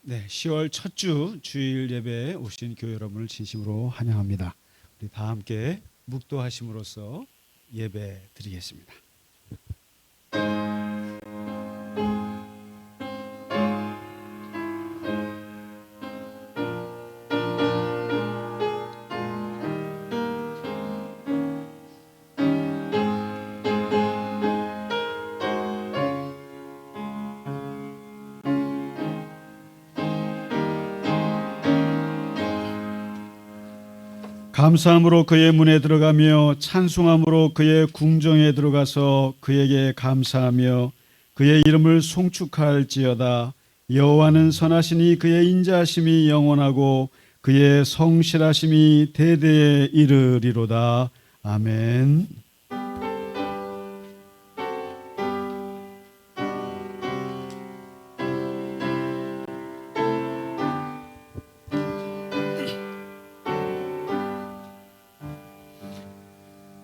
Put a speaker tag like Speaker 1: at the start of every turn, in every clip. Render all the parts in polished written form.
Speaker 1: 네, 10월 첫 주 주일 예배에 오신 교회 여러분을 진심으로 환영합니다. 우리 다 함께 묵도하심으로써 예배 드리겠습니다. 감사함으로 그의 문에 들어가며 찬송함으로 그의 궁정에 들어가서 그에게 감사하며 그의 이름을 송축할지어다. 여호와는 선하시니 그의 인자하심이 영원하고 그의 성실하심이 대대에 이르리로다. 아멘.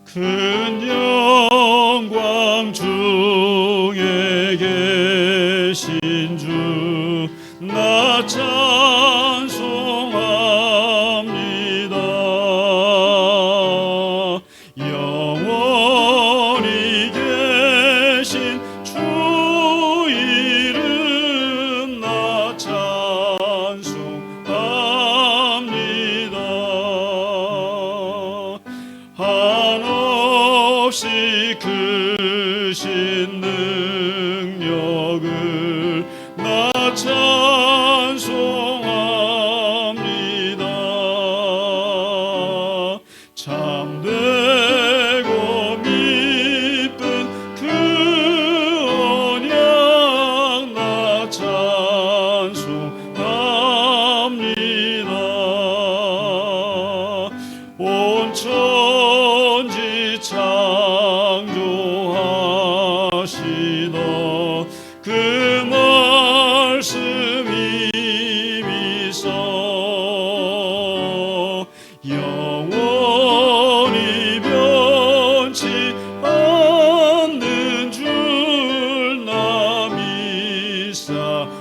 Speaker 1: 큰 영광 중에 계신 주 나 찬송합니다. 영원히 계신 주 이름 나 찬송합니다. 한없이 크신 능력을 나 찬송합니다. 참되고 미쁜 그 언약 나 찬송합니다. 온 천지 창조하시던 그 말씀이 미서 영원히 변치 않는 줄 나 믿사옵니다.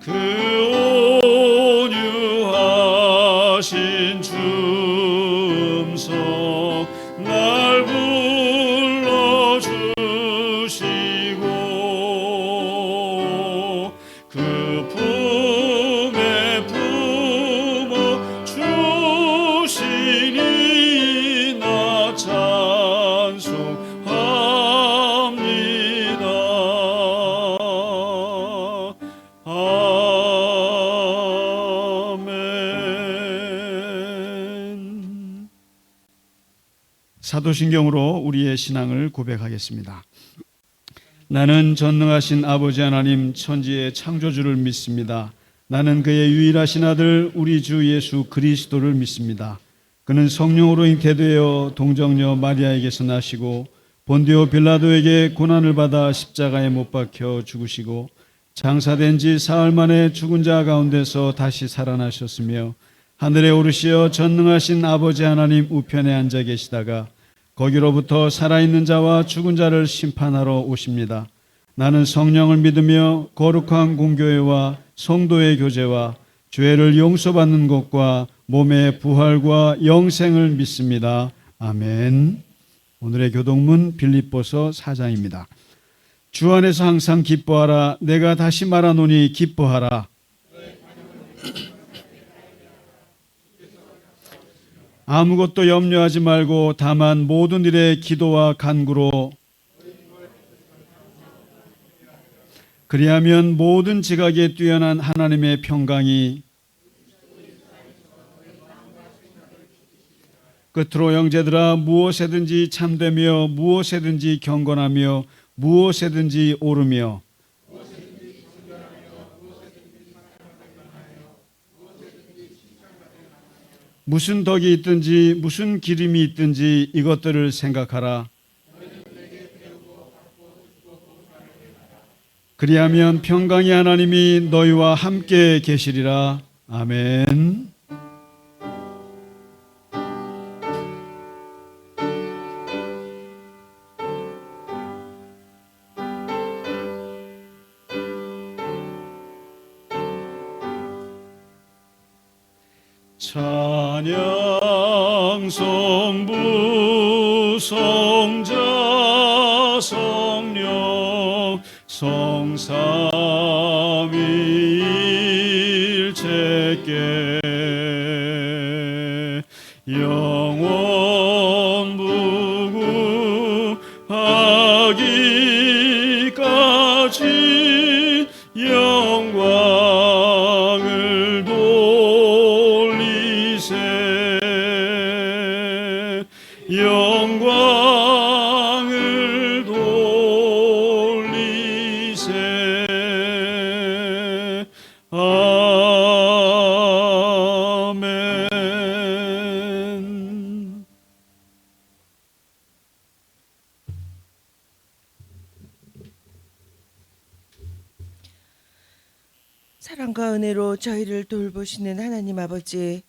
Speaker 1: 그 온유하신 주 음성 날 불러주시고 그 품에 품어 주시니 나 찬송합니다. 아멘. 사도신경으로 우리의 신앙을 고백하겠습니다. 나는 전능하신 아버지 하나님 천지의 창조주를 믿습니다. 나는 그의 유일하신 아들 우리 주 예수 그리스도를 믿습니다. 그는 성령으로 잉태되어 동정녀 마리아에게서 나시고 본디오 빌라도에게 고난을 받아 십자가에 못 박혀 죽으시고 장사된 지 사흘 만에 죽은 자 가운데서 다시 살아나셨으며 하늘에 오르시어 전능하신 아버지 하나님 우편에 앉아 계시다가 거기로부터 살아있는 자와 죽은 자를 심판하러 오십니다. 나는 성령을 믿으며 거룩한 공교회와 성도의 교제와 죄를 용서받는 것과 몸의 부활과 영생을 믿습니다. 아멘. 오늘의 교독문 빌립보서 4장입니다. 주 안에서 항상 기뻐하라. 내가 다시 말하노니 기뻐하라. 아무것도 염려하지 말고 다만 모든 일에 기도와 간구로 그리하면 모든 지각에 뛰어난 하나님의 평강이 끝으로 형제들아 무엇에든지 참되며 무엇에든지 경건하며 무엇에든지 오르며 무슨 덕이 있든지 무슨 기림이 있든지 이것들을 생각하라. 그리하면 평강의 하나님이 너희와 함께 계시리라. 아멘. 찬양 성부 성자 성령 성삼위일체께 영원 무궁하기까지 영광을 돌리세 영광을 돌리세 아멘.
Speaker 2: 사랑과 은혜로 저희를 돌보시는 하나님 아버지,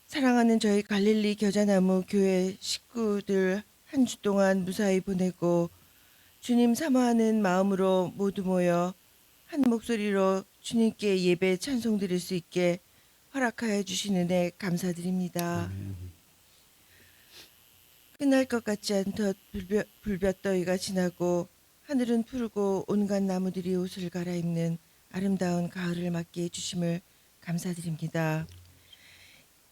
Speaker 2: 사랑하는 저희 갈릴리 겨자나무 교회 식구들 한 주 동안 무사히 보내고 주님 사모하는 마음으로 모두 모여 한 목소리로 주님께 예배 찬송 드릴 수 있게 허락하여 주시는 데 감사드립니다. 끝날 것 같지 않던 불볕더위가 지나고 하늘은 푸르고 온갖 나무들이 옷을 갈아입는 아름다운 가을을 맞게 해주심을 감사드립니다.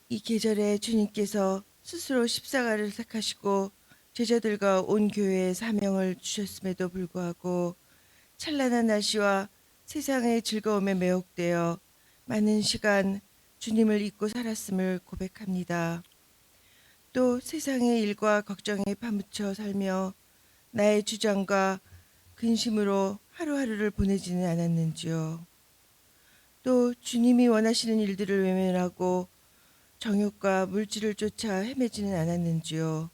Speaker 2: 이 계절에 주님께서 스스로 십자가를 택하시고 제자들과 온 교회에 사명을 주셨음에도 불구하고 찬란한 날씨와 세상의 즐거움에 매혹되어 많은 시간 주님을 잊고 살았음을 고백합니다. 또 세상의 일과 걱정에 파묻혀 살며 나의 주장과 근심으로 하루하루를 보내지는 않았는지요. 또 주님이 원하시는 일들을 외면하고 정욕과 물질을 쫓아 헤매지는 않았는지요.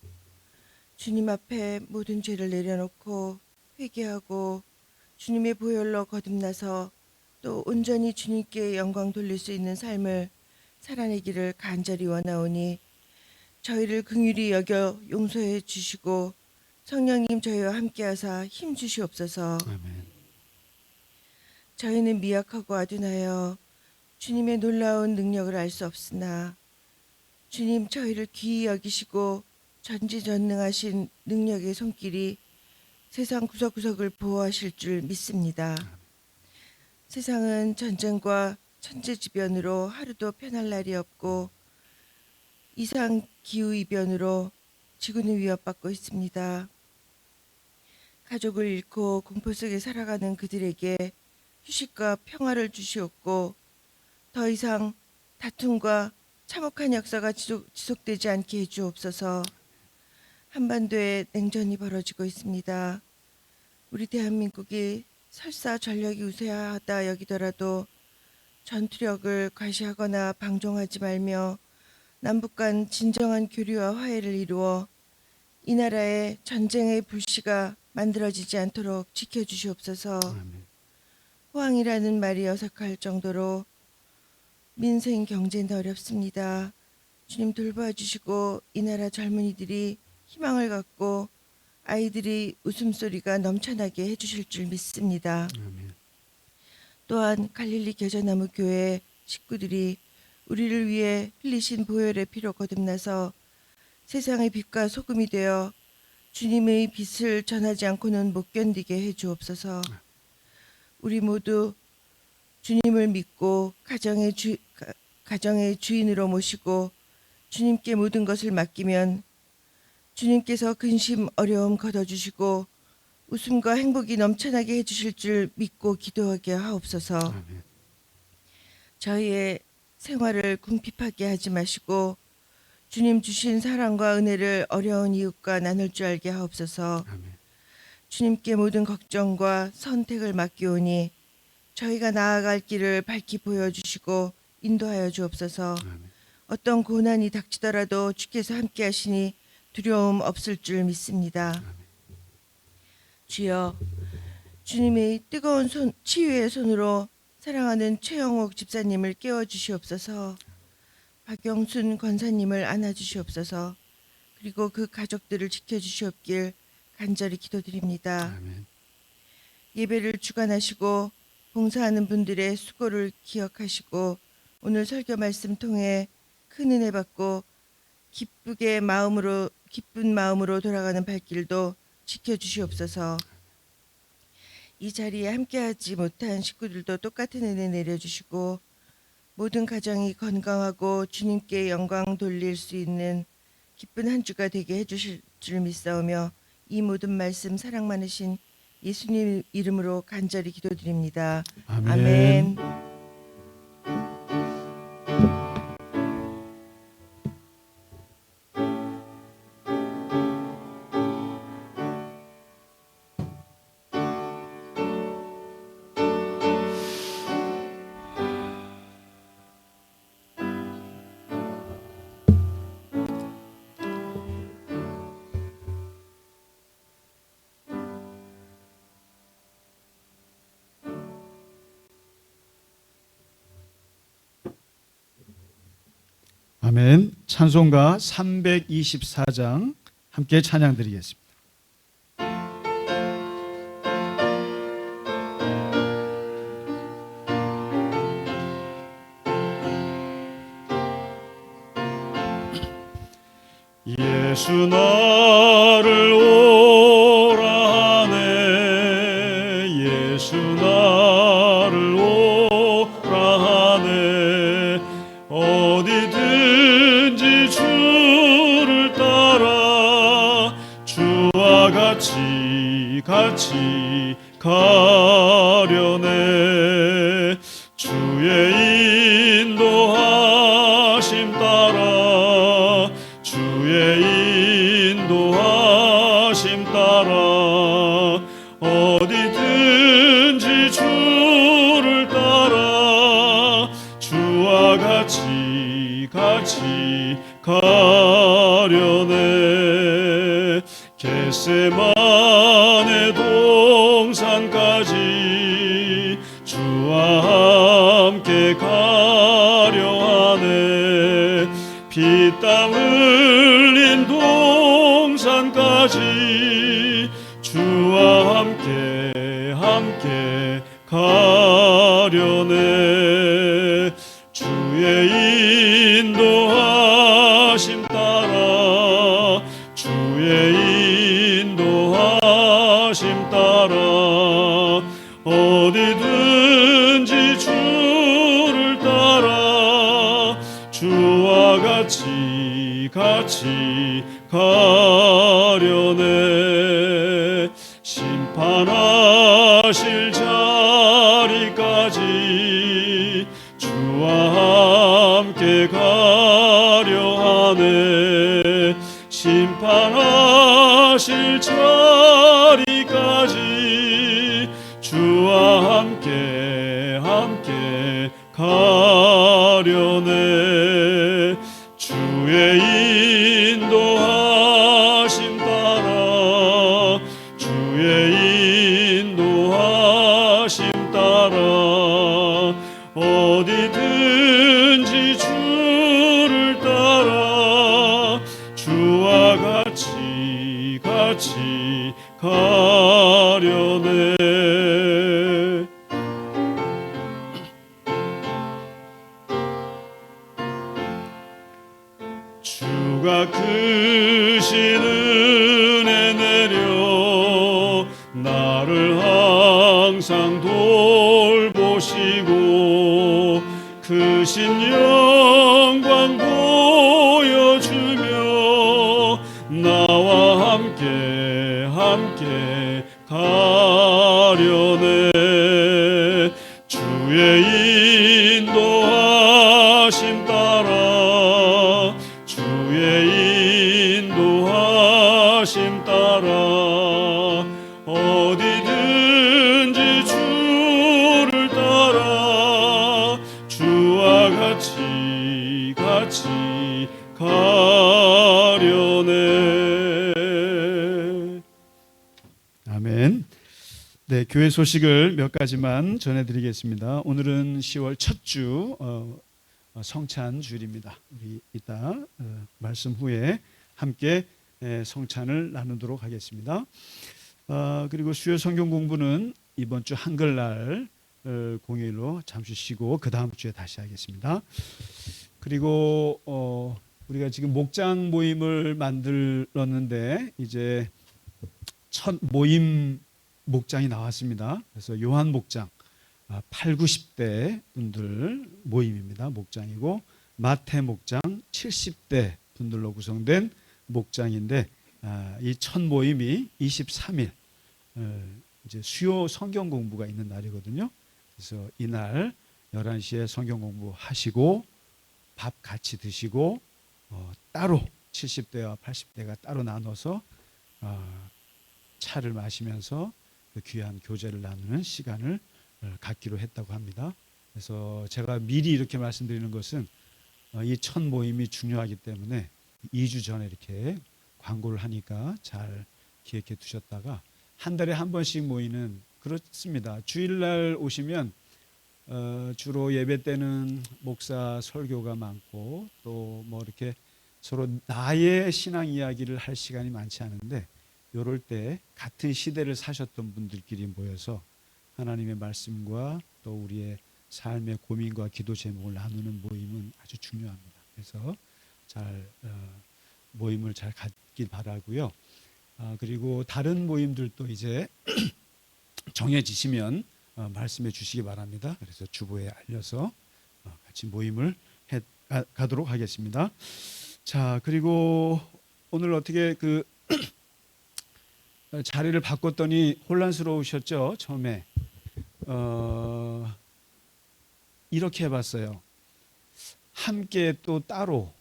Speaker 2: 주님 앞에 모든 죄를 내려놓고 회개하고 주님의 보혈로 거듭나서 또 온전히 주님께 영광 돌릴 수 있는 삶을 살아내기를 간절히 원하오니 저희를 긍휼히 여겨 용서해 주시고 성령님 저희와 함께하사 힘 주시옵소서.
Speaker 1: 아멘.
Speaker 2: 저희는 미약하고 아둔하여 주님의 놀라운 능력을 알 수 없으나 주님 저희를 귀히 여기시고 전지전능하신 능력의 손길이 세상 구석구석을 보호하실 줄 믿습니다. 세상은 전쟁과 천재지변으로 하루도 편할 날이 없고 이상 기후이변으로 지구는 위협받고 있습니다. 가족을 잃고 공포 속에 살아가는 그들에게 휴식과 평화를 주시옵고 더 이상 다툼과 참혹한 역사가 지속되지 않게 해주옵소서. 한반도에 냉전이 벌어지고 있습니다. 우리 대한민국이 설사 전력이 우세하다 여기더라도 전투력을 과시하거나 방종하지 말며 남북 간 진정한 교류와 화해를 이루어 이 나라의 전쟁의 불씨가 만들어지지 않도록 지켜주시옵소서.
Speaker 1: 아멘.
Speaker 2: 호황이라는 말이 어색할 정도로 민생 경제는 어렵습니다. 주님 돌봐 주시고 이 나라 젊은이들이 희망을 갖고 아이들이 웃음소리가 넘쳐나게 해주실 줄 믿습니다.
Speaker 1: 아멘.
Speaker 2: 또한 갈릴리 겨자나무 교회 식구들이 우리를 위해 흘리신 보혈의 피로 거듭나서 세상의 빛과 소금이 되어 주님의 빛을 전하지 않고는 못 견디게 해주옵소서. 우리 모두 주님을 믿고 가정의 주인으로 모시고 주님께 모든 것을 맡기면 주님께서 근심 어려움 걷어주시고 웃음과 행복이 넘쳐나게 해주실 줄 믿고 기도하게 하옵소서.
Speaker 1: 아멘.
Speaker 2: 저희의 생활을 궁핍하게 하지 마시고 주님 주신 사랑과 은혜를 어려운 이웃과 나눌 줄 알게 하옵소서.
Speaker 1: 아멘.
Speaker 2: 주님께 모든 걱정과 선택을 맡기오니 저희가 나아갈 길을 밝히 보여주시고 인도하여 주옵소서.
Speaker 1: 아멘.
Speaker 2: 어떤 고난이 닥치더라도 주께서 함께 하시니 두려움 없을 줄 믿습니다. 주여, 주님의 뜨거운 치유의 손으로 사랑하는 최영옥 집사님을 깨워주시옵소서. 박영순 권사님을 안아주시옵소서. 그리고 그 가족들을 지켜주시옵길 간절히 기도드립니다.
Speaker 1: 아멘.
Speaker 2: 예배를 주관하시고 봉사하는 분들의 수고를 기억하시고 오늘 설교 말씀 통해 큰 은혜 받고 기쁜 마음으로 돌아가는 발길도 지켜주시옵소서. 이 자리에 함께하지 못한 식구들도 똑같은 은혜 내려주시고 모든 가정이 건강하고 주님께 영광 돌릴 수 있는 기쁜 한 주가 되게 해주실 줄 믿사오며 이 모든 말씀 사랑 많으신 예수님 이름으로 간절히 기도드립니다.
Speaker 1: 아멘.
Speaker 2: 아멘.
Speaker 1: 아멘. 찬송가 324장 함께 찬양 드리겠습니다. 예수 나를 오라 하네, 예수 나를 오라 하네. 어디든지 주를 따라 주와 같이 가려네. 주의 인도하심 따라, 주의 인도하심 따라 어디든지 주를 따라 주와 같이 가려네. 겟세마네 동산까지 주와 함께 가려 하네. 피땀 흘린 동산까지 주와 함께 가려네. 주의 인도하심 따라, 주의 인도하심 따라 어디든지 주를 따라 주와 같이 가려네. 심판하실 자리까지 주와 함께 가려 하네. 심판하실 자리까지 주와 함께 가려네. 주의 인도하심 따라, 주의 인도하심 따라 어디든지 주를 따라 주와 같이 가려네. 주가 크신 은혜 내려 나를 항상 돌보시고 크신 영광 보여주며 나와 함께 가려네. 주의 인도하심 따라, 주의 인도하심 따라 어디든지 주를 따라 주와 같이 가려네. 아멘. 네, 교회 소식을 몇 가지만 전해드리겠습니다. 오늘은 10월 첫 주 성찬 주일입니다. 우리 이따 말씀 후에 함께 성찬을 나누도록 하겠습니다. 그리고 수요 성경 공부는 이번 주 한글날 공휴일로 잠시 쉬고 그 다음 주에 다시 하겠습니다. 그리고 우리가 지금 목장 모임을 만들었는데 이제 첫 모임 목장이 나왔습니다. 그래서 요한 목장 8, 90대 분들 모임입니다. 목장이고 마태 목장 70대 분들로 구성된 목장인데 이 첫 모임이 23일 이제 수요 성경 공부가 있는 날이거든요. 그래서 이날 11시에 성경 공부하시고 밥 같이 드시고 따로 70대와 80대가 따로 나눠서 차를 마시면서 그 귀한 교제를 나누는 시간을 갖기로 했다고 합니다. 그래서 제가 미리 이렇게 말씀드리는 것은 이 첫 모임이 중요하기 때문에 2주 전에 이렇게 광고를 하니까 잘 기획해 두셨다가 한 달에 한 번씩 모이는 그렇습니다. 주일날 오시면 주로 예배 때는 목사 설교가 많고 또 뭐 이렇게 서로 나의 신앙 이야기를 할 시간이 많지 않은데 이럴 때 같은 시대를 사셨던 분들끼리 모여서 하나님의 말씀과 또 우리의 삶의 고민과 기도 제목을 나누는 모임은 아주 중요합니다. 그래서 잘 모임을 잘 갖길 바라고요. 그리고 다른 모임들도 이제 정해지시면 말씀해 주시기 바랍니다. 그래서 주보에 알려서 같이 모임을 가도록 하겠습니다. 자, 그리고 오늘 어떻게 그 자리를 바꿨더니 혼란스러우셨죠? 처음에 이렇게 해봤어요. 함께 또 따로.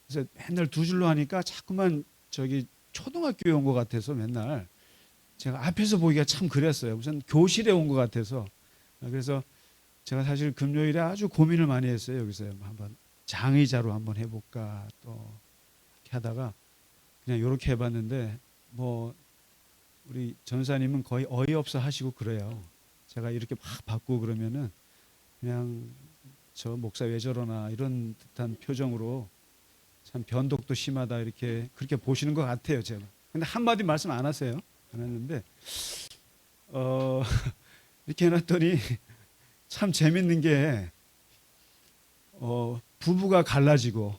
Speaker 1: 그래서 맨날 두 줄로 하니까 자꾸만 저기 초등학교에 온 것 같아서 맨날 제가 앞에서 보기가 참 그랬어요. 무슨 교실에 온 것 같아서. 그래서 제가 사실 금요일에 아주 고민을 많이 했어요. 여기서 한번 장의자로 한번 해볼까 또 이렇게 하다가 그냥 이렇게 해봤는데 뭐 우리 전사님은 거의 어이없어 하시고 그래요. 제가 이렇게 막 바꾸고 그러면은 그냥 저 목사 왜 저러나 이런 듯한 표정으로 참 변덕도 심하다 이렇게 그렇게 보시는 것 같아요. 제가. 근데 한마디 말씀 안 하세요. 안 했는데 이렇게 해놨더니 참 재밌는 게 부부가 갈라지고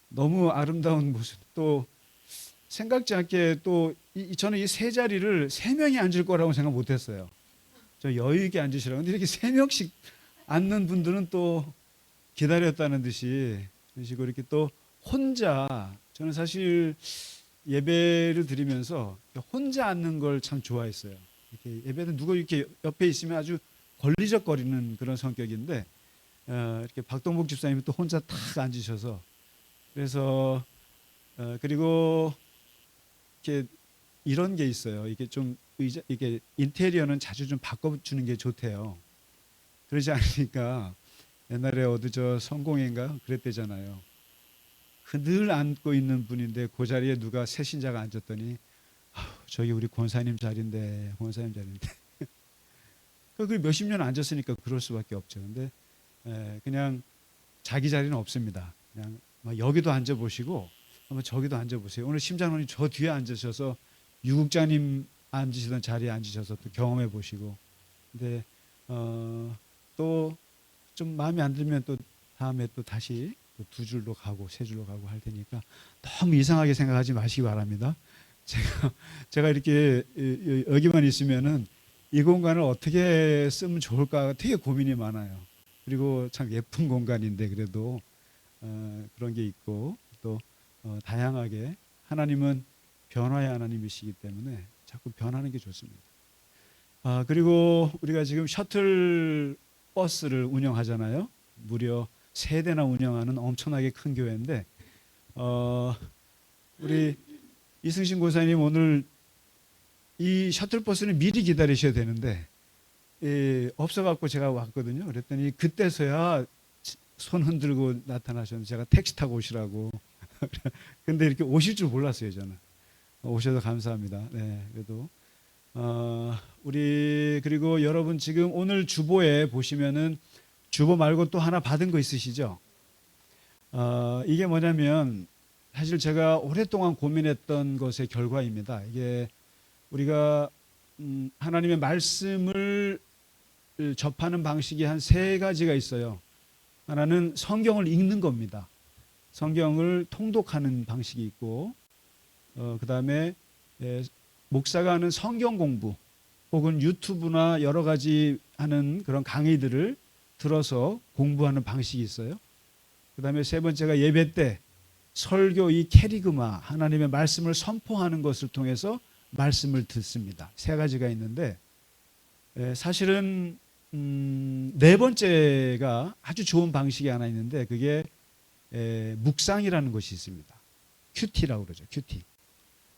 Speaker 1: 너무 아름다운 모습 또 생각지 않게 또 저는 이 세 자리를 세 명이 앉을 거라고 생각 못했어요. 저 여유 있게 앉으시라고. 근데 이렇게 세 명씩 앉는 분들은 또 기다렸다는 듯이 그런 식으로 이렇게 또 혼자 저는 사실 예배를 드리면서 혼자 앉는 걸 참 좋아했어요. 이렇게 예배는 누가 이렇게 옆에 있으면 아주 걸리적거리는 그런 성격인데 이렇게 박동복 집사님이 또 혼자 탁 앉으셔서 그래서 그리고 이렇게 이런 게 있어요. 이게 좀 이게 인테리어는 자주 좀 바꿔주는 게 좋대요. 그러지 않으니까 옛날에 어디 저 성공인가 그랬대잖아요. 늘 앉고 있는 분인데 그 자리에 누가 새 신자가 앉았더니 저기 우리 권사님 자리인데 권사님 자리인데 그 몇십 년 앉았으니까 그럴 수밖에 없죠. 근데 그냥 자기 자리는 없습니다. 그냥 여기도 앉아보시고 한번 저기도 앉아보세요. 오늘 심장원이 저 뒤에 앉으셔서 유국자님 앉으시던 자리에 앉으셔서 또 경험해 보시고 근데 또 좀 마음에 안 들면 또 다음에 또 다시 두 줄로 가고 세 줄로 가고 할 테니까 너무 이상하게 생각하지 마시기 바랍니다. 제가 이렇게 여기만 있으면은 이 공간을 어떻게 쓰면 좋을까 되게 고민이 많아요. 그리고 참 예쁜 공간인데 그래도 그런 게 있고 또 다양하게 하나님은 변화의 하나님이시기 때문에 자꾸 변하는 게 좋습니다. 그리고 우리가 지금 셔틀 버스를 운영하잖아요. 무려 3대나 운영하는 엄청나게 큰 교회인데 우리 이승신 고사님 오늘 이 셔틀버스는 미리 기다리셔야 되는데 없어갖고 제가 왔거든요. 그랬더니 그때서야 손 흔들고 나타나셨는데 제가 택시 타고 오시라고. 근데 이렇게 오실 줄 몰랐어요. 저는. 오셔서 감사합니다. 네, 그래도 우리 그리고 여러분 지금 오늘 주보에 보시면은 주보 말고 또 하나 받은 거 있으시죠? 이게 뭐냐면 사실 제가 오랫동안 고민했던 것의 결과입니다. 이게 우리가 하나님의 말씀을 접하는 방식이 한 3가지가 있어요. 하나는 성경을 읽는 겁니다. 성경을 통독하는 방식이 있고, 그 다음에 목사가 하는 성경 공부, 혹은 유튜브나 여러 가지 하는 그런 강의들을 들어서 공부하는 방식이 있어요. 그 다음에 세 번째가 예배 때 설교 이 캐리그마, 하나님의 말씀을 선포하는 것을 통해서 말씀을 듣습니다. 세 가지가 있는데, 사실은 네 번째가 아주 좋은 방식이 하나 있는데, 그게 묵상이라는 것이 있습니다. 큐티라고 그러죠. 큐티.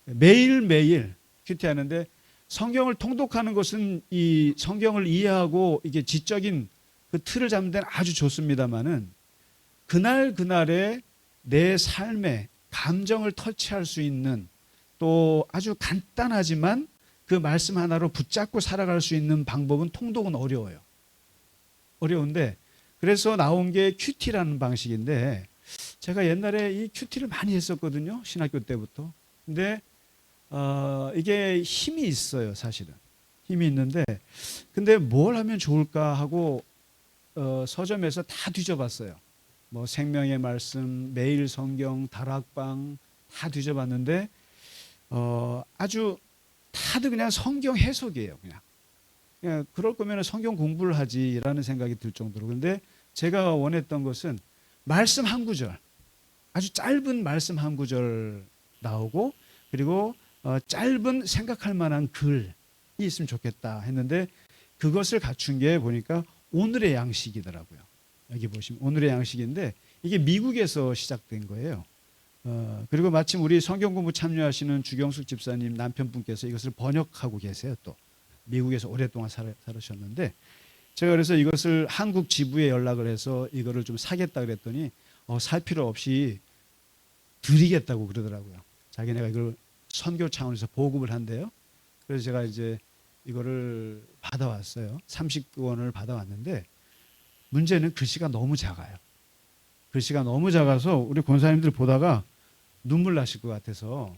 Speaker 1: 매일매일 큐티 하는데, 성경을 통독하는 것은 이 성경을 이해하고 이게 지적인 그 틀을 잡는 데는 아주 좋습니다만은, 그날의 내 삶의 감정을 터치할 수 있는, 또 아주 간단하지만 그 말씀 하나로 붙잡고 살아갈 수 있는 방법은, 통독은 어려워요. 어려운데, 그래서 나온 게 큐티라는 방식인데, 제가 옛날에 이 큐티를 많이 했었거든요. 신학교 때부터. 근데 이게 힘이 있어요, 사실은. 힘이 있는데, 근데 뭘 하면 좋을까 하고 서점에서 다 뒤져봤어요. 뭐 생명의 말씀, 매일 성경, 다락방 다 뒤져봤는데, 아주 다들 그냥 성경 해석이에요. 그냥 그럴 거면 성경 공부를 하지라는 생각이 들 정도로. 근데 제가 원했던 것은 말씀 한 구절, 아주 짧은 말씀 한 구절 나오고, 그리고 짧은 생각할 만한 글이 있으면 좋겠다 했는데, 그것을 갖춘 게 보니까 오늘의 양식이더라고요. 여기 보시면 오늘의 양식인데, 이게 미국에서 시작된 거예요. 그리고 마침 우리 성경 공부 참여하시는 주경숙 집사님 남편분께서 이것을 번역하고 계세요. 또 미국에서 오랫동안 살으셨는데, 제가 그래서 이것을 한국 지부에 연락을 해서 이거를 좀 사겠다 그랬더니 살 필요 없이 드리겠다고 그러더라고요. 자기네가 이걸 선교 차원에서 보급을 한대요. 그래서 제가 이제 이거를 받아왔어요. 30권을 받아왔는데, 문제는 글씨가 너무 작아요. 글씨가 너무 작아서 우리 권사님들 보다가 눈물 나실 것 같아서,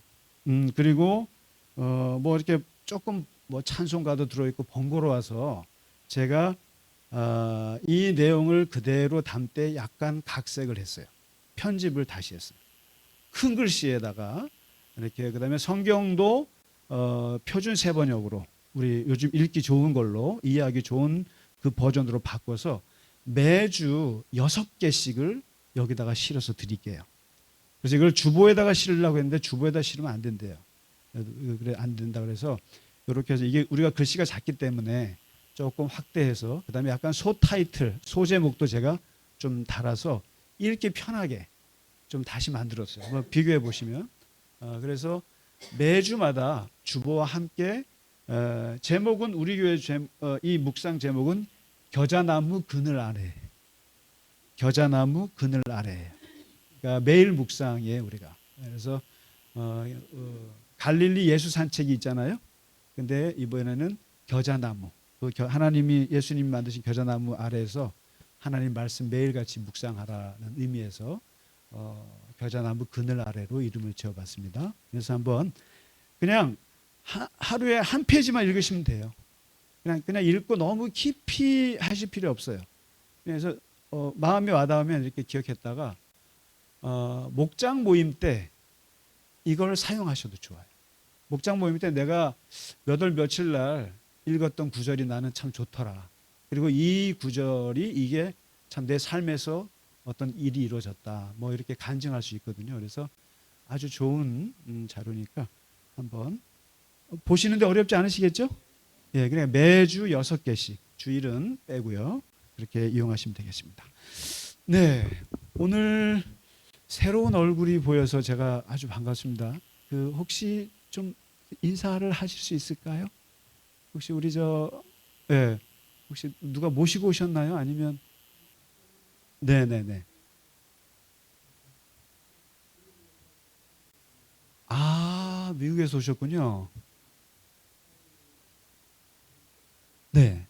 Speaker 1: 그리고 뭐 이렇게 조금 뭐 찬송가도 들어있고 번거로워서 제가 이 내용을 그대로 담되 약간 각색을 했어요. 편집을 다시 했어요. 큰 글씨에다가 이렇게. 그다음에 성경도 표준 세번역으로, 우리 요즘 읽기 좋은 걸로, 이해하기 좋은 그 버전으로 바꿔서 매주 6개씩을 여기다가 실어서 드릴게요. 그래서 이걸 주보에다가 실으려고 했는데, 주보에다 실으면 안 된대요. 그래, 안 된다 그래서 이렇게 해서, 이게 우리가 글씨가 작기 때문에 조금 확대해서, 그다음에 약간 소타이틀, 소제목도 제가 좀 달아서 읽기 편하게 좀 다시 만들었어요. 한번 비교해 보시면. 그래서 매주마다 주보와 함께, 제목은 우리 교회 이 묵상 제목은 겨자나무 그늘 아래. 겨자나무 그늘 아래. 그러니까 매일 묵상이에요, 우리가. 그래서 갈릴리 예수 산책이 있잖아요. 근데 이번에는 겨자나무, 하나님이, 예수님이 만드신 겨자나무 아래에서 하나님 말씀 매일같이 묵상하라는 의미에서 겨자나무 그늘 아래로 이름을 지어봤습니다. 그래서 한번 그냥 하루에 한 페이지만 읽으시면 돼요. 그냥 읽고 너무 깊이 하실 필요 없어요. 그래서 마음에 와닿으면 이렇게 기억했다가 목장 모임 때 이걸 사용하셔도 좋아요. 목장 모임 때 내가 몇 월 며칠 날 읽었던 구절이 나는 참 좋더라. 그리고 이 구절이 이게 참 내 삶에서 어떤 일이 이루어졌다, 뭐 이렇게 간증할 수 있거든요. 그래서 아주 좋은 자료니까 한번 보시는데 어렵지 않으시겠죠? 예, 그냥 매주 6개씩, 주일은 빼고요. 그렇게 이용하시면 되겠습니다. 네, 오늘 새로운 얼굴이 보여서 제가 아주 반갑습니다. 혹시 좀 인사를 하실 수 있을까요? 혹시 우리 예, 혹시 누가 모시고 오셨나요? 아니면 네네네. 아, 미국에서 오셨군요. 네.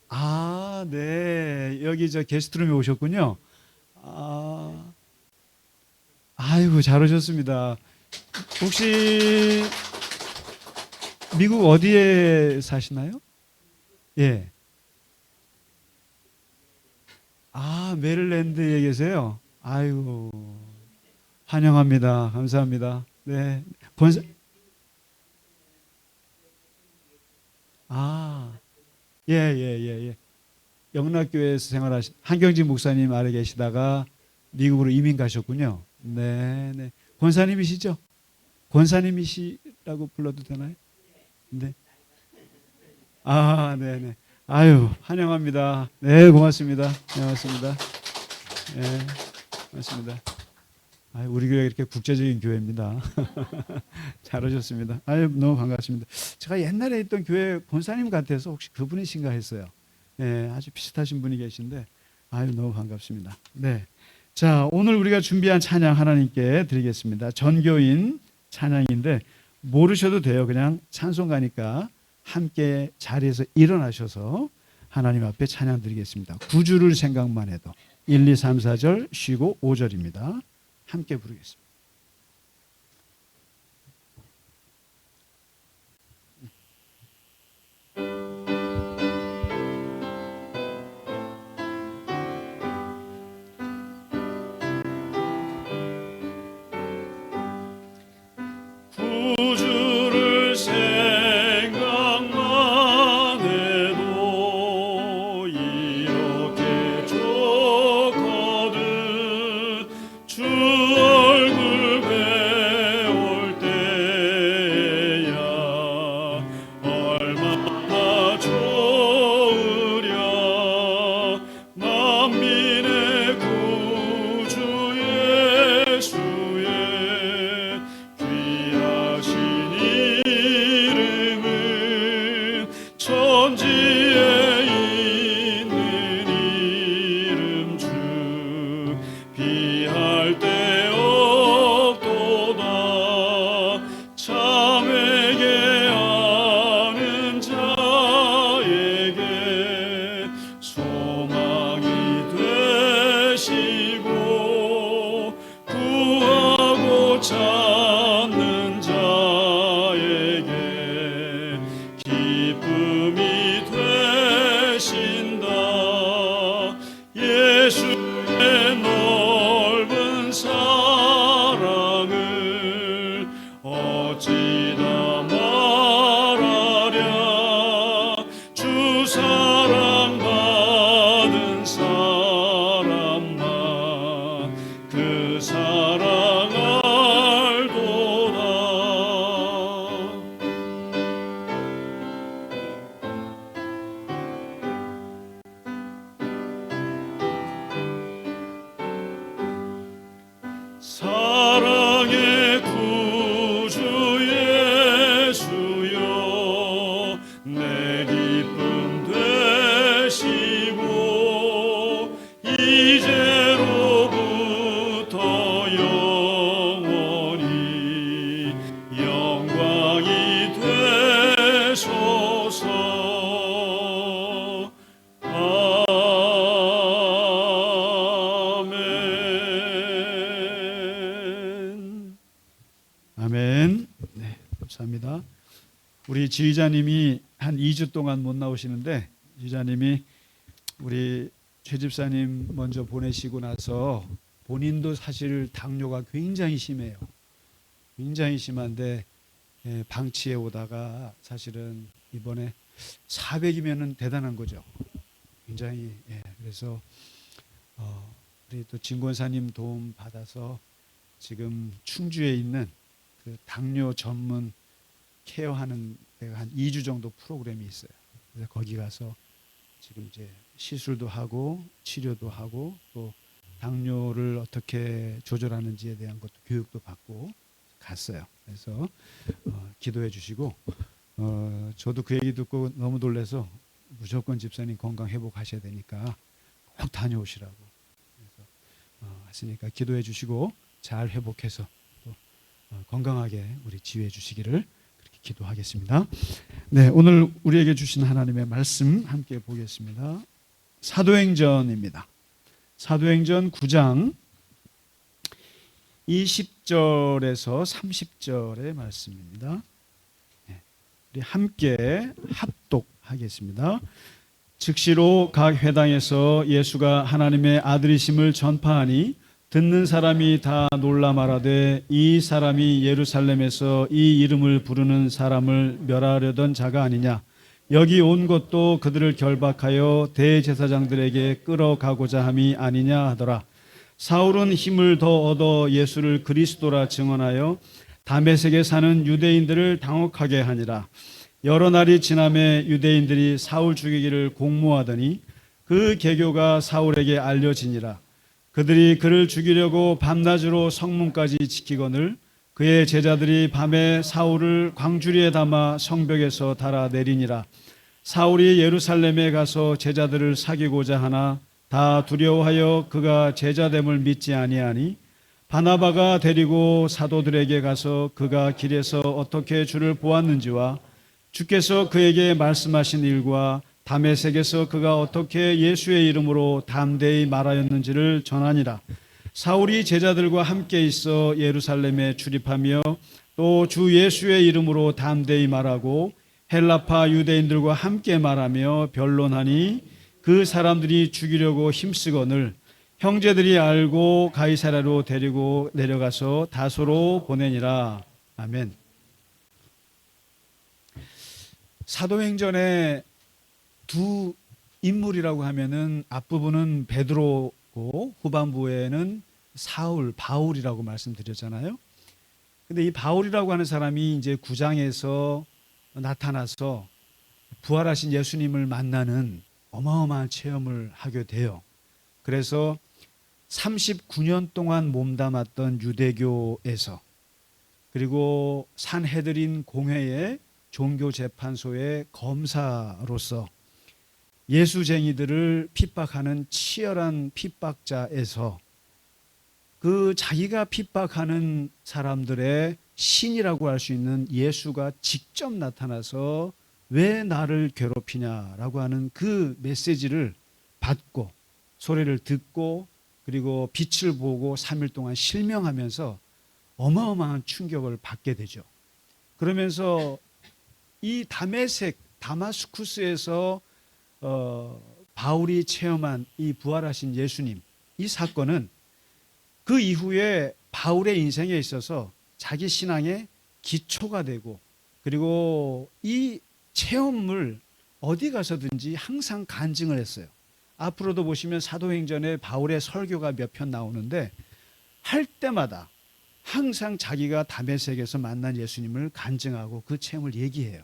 Speaker 1: 아, 네. 여기 게스트룸에 오셨군요. 아, 아이고, 잘 오셨습니다. 혹시 미국 어디에 사시나요? 예. 아, 메릴랜드에 계세요? 아유, 환영합니다. 감사합니다. 네. 권사, 아, 예, 예, 예, 예. 영락교회에서 생활하신 한경진 목사님 아래 계시다가 미국으로 이민 가셨군요. 네, 네. 권사님이시죠? 권사님이시라고 불러도 되나요? 네. 아, 네, 네. 아유, 환영합니다. 네, 고맙습니다. 네, 고맙습니다. 네, 고맙습니다. 아유, 우리 교회 이렇게 국제적인 교회입니다. 잘 오셨습니다. 아유, 너무 반갑습니다. 제가 옛날에 있던 교회 권사님 같아서 혹시 그분이신가 했어요. 네, 아주 비슷하신 분이 계신데, 아유, 너무 반갑습니다. 네. 자, 오늘 우리가 준비한 찬양 하나님께 드리겠습니다. 전교인 찬양인데, 모르셔도 돼요. 그냥 찬송가니까 함께 자리에서 일어나셔서 하나님 앞에 찬양 드리겠습니다. 구주를 생각만 해도 1, 2, 3, 4절 쉬고 5절입니다. 함께 부르겠습니다. 구주를 생각만 해도 이렇게 좋거든. 주 얼굴 배울 때야 얼마나 좋으랴. 만민의 구주 예수의 귀하신 이름은 천지에 있는 이름 주 비할 데 없도다. 참에게 아는 자에게 소망이 되시고 구하고 찾는 자에게 기쁨이 되신다. 예수의 넓은 사랑을 어찌다 말하랴. 주 사랑 받은 사람만 그 사랑 알도다. 사랑의 구주 예수여 내 기쁨 되시고 이제로부터 영원히 영광이 되소서. 아멘. 아멘. 네, 감사합니다. 우리 지휘자님이 한 2주 동안 못 나오시는데 지휘자님이 우리 최 집사님 먼저 보내시고 나서 본인도 사실 당뇨가 굉장히 심해요. 굉장히 심한데 방치해 오다가 사실은 이번에 400이면은 대단한 거죠. 굉장히 그래서 우리 또 진권사님 도움 받아서 지금 충주에 있는 그 당뇨 전문 케어하는 데가 한 2주 정도 프로그램이 있어요. 그래서 거기 가서 지금 이제 시술도 하고 치료도 하고 또 당뇨를 어떻게 조절하는지에 대한 것도 교육도 받고 갔어요. 그래서 기도해 주시고 저도 그 얘기 듣고 너무 놀라서 무조건 집사님 건강 회복하셔야 되니까 꼭 다녀오시라고 그래서 하시니까 기도해 주시고 잘 회복해서 또 건강하게 우리 지휘해 주시기를 그렇게 기도하겠습니다. 네, 오늘 우리에게 주신 하나님의 말씀 함께 보겠습니다. 사도행전입니다. 사도행전 9장 20절에서 30절의 말씀입니다. 네, 우리 함께 합독하겠습니다. 즉시로 각 회당에서 예수가 하나님의 아들이심을 전파하니 듣는 사람이 다 놀라 말하되 이 사람이 예루살렘에서 이 이름을 부르는 사람을 멸하려던 자가 아니냐. 여기 온 것도 그들을 결박하여 대제사장들에게 끌어가고자 함이 아니냐 하더라. 사울은 힘을 더 얻어 예수를 그리스도라 증언하여 다메섹에 사는 유대인들을 당혹하게 하니라. 여러 날이 지남에 유대인들이 사울 죽이기를 공모하더니 그 계교가 사울에게 알려지니라. 그들이 그를 죽이려고 밤낮으로 성문까지 지키거늘 그의 제자들이 밤에 사울을 광주리에 담아 성벽에서 달아 내리니라. 사울이 예루살렘에 가서 제자들을 사귀고자 하나 다 두려워하여 그가 제자됨을 믿지 아니하니 바나바가 데리고 사도들에게 가서 그가 길에서 어떻게 주를 보았는지와 주께서 그에게 말씀하신 일과 다메섹에서 그가 어떻게 예수의 이름으로 담대히 말하였는지를 전하니라. 사울이 제자들과 함께 있어 예루살렘에 출입하며 또 주 예수의 이름으로 담대히 말하고 헬라파 유대인들과 함께 말하며 변론하니 그 사람들이 죽이려고 힘쓰거늘 형제들이 알고 가이사랴로 데리고 내려가서 다소로 보내니라. 아멘. 사도행전의 두 인물이라고 하면은 앞부분은 베드로고 후반부에는 사울, 바울이라고 말씀드렸잖아요. 근데 이 바울이라고 하는 사람이 이제 9장에서 나타나서 부활하신 예수님을 만나는 어마어마한 체험을 하게 돼요. 그래서 39년 동안 몸담았던 유대교에서 그리고 산헤드린 공회의 종교재판소의 검사로서 예수쟁이들을 핍박하는 치열한 핍박자에서 그 자기가 핍박하는 사람들의 신이라고 할 수 있는 예수가 직접 나타나서 왜 나를 괴롭히냐라고 하는 그 메시지를 받고 소리를 듣고 그리고 빛을 보고 3일 동안 실명하면서 어마어마한 충격을 받게 되죠. 그러면서 이 다마스쿠스에서 바울이 체험한 이 부활하신 예수님, 이 사건은 그 이후에 바울의 인생에 있어서 자기 신앙의 기초가 되고 그리고 이 체험을 어디 가서든지 항상 간증을 했어요. 앞으로도 보시면 사도행전에 바울의 설교가 몇 편 나오는데 할 때마다 항상 자기가 다메섹에서 만난 예수님을 간증하고 그 체험을 얘기해요.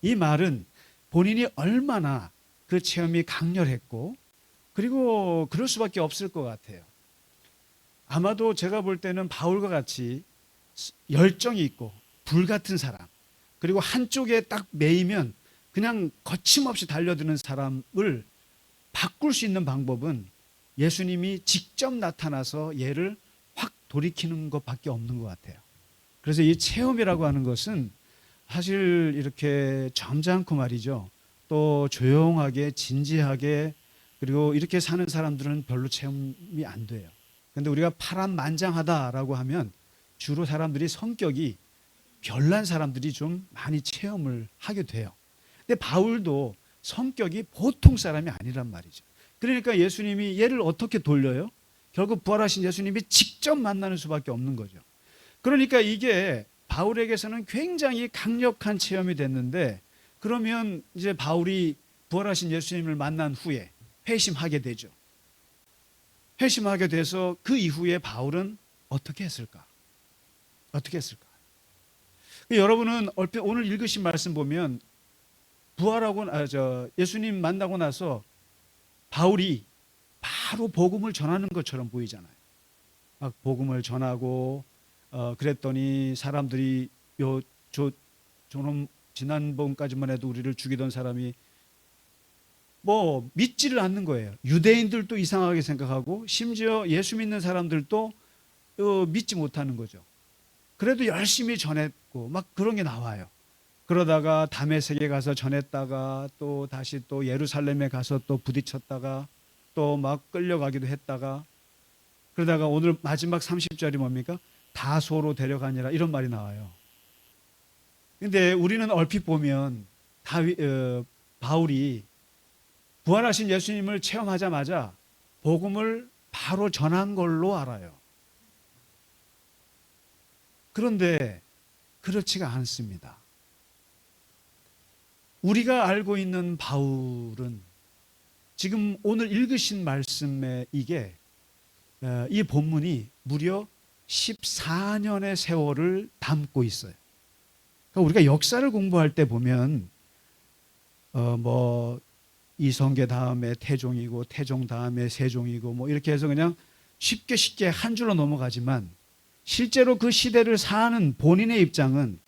Speaker 1: 이 말은 본인이 얼마나 그 체험이 강렬했고 그리고 그럴 수밖에 없을 것 같아요. 아마도 제가 볼 때는 바울과 같이 열정이 있고 불같은 사람 그리고 한쪽에 딱 매이면 그냥 거침없이 달려드는 사람을 바꿀 수 있는 방법은 예수님이 직접 나타나서 얘를 확 돌이키는 것밖에 없는 것 같아요. 그래서 이 체험이라고 하는 것은 사실 이렇게 점잖고 말이죠. 또 조용하게 진지하게 그리고 이렇게 사는 사람들은 별로 체험이 안 돼요. 그런데 우리가 파란만장하다라고 하면 주로 사람들이 성격이 별난 사람들이 좀 많이 체험을 하게 돼요. 근데 바울도 성격이 보통 사람이 아니란 말이죠. 그러니까 예수님이 얘를 어떻게 돌려요? 결국 부활하신 예수님이 직접 만나는 수밖에 없는 거죠. 그러니까 이게 바울에게서는 굉장히 강력한 체험이 됐는데 그러면 이제 바울이 부활하신 예수님을 만난 후에 회심하게 되죠. 회심하게 돼서 그 이후에 바울은 어떻게 했을까? 어떻게 했을까? 여러분은 얼핏 오늘 읽으신 말씀 보면 부활하고 예수님 만나고 나서 바울이 바로 복음을 전하는 것처럼 보이잖아요. 막 복음을 전하고 그랬더니 사람들이 저놈 지난번까지만 해도 우리를 죽이던 사람이 뭐 믿지를 않는 거예요. 유대인들도 이상하게 생각하고 심지어 예수 믿는 사람들도 믿지 못하는 거죠. 그래도 열심히 전했고 막 그런 게 나와요. 그러다가 다메섹에 가서 전했다가 또 다시 또 예루살렘에 가서 또 부딪혔다가 또 막 끌려가기도 했다가 그러다가 오늘 마지막 30절이 뭡니까? 다소로 데려가니라 이런 말이 나와요. 근데 우리는 얼핏 보면 바울이 부활하신 예수님을 체험하자마자 복음을 바로 전한 걸로 알아요. 그런데 그렇지가 않습니다. 우리가 알고 있는 바울은 지금 오늘 읽으신 말씀에 이 본문이 무려 14년의 세월을 담고 있어요. 그러니까 우리가 역사를 공부할 때 보면 이성계 다음에 태종이고 태종 다음에 세종이고 이렇게 해서 그냥 쉽게 한 줄로 넘어가지만 실제로 그 시대를 사는 본인의 입장은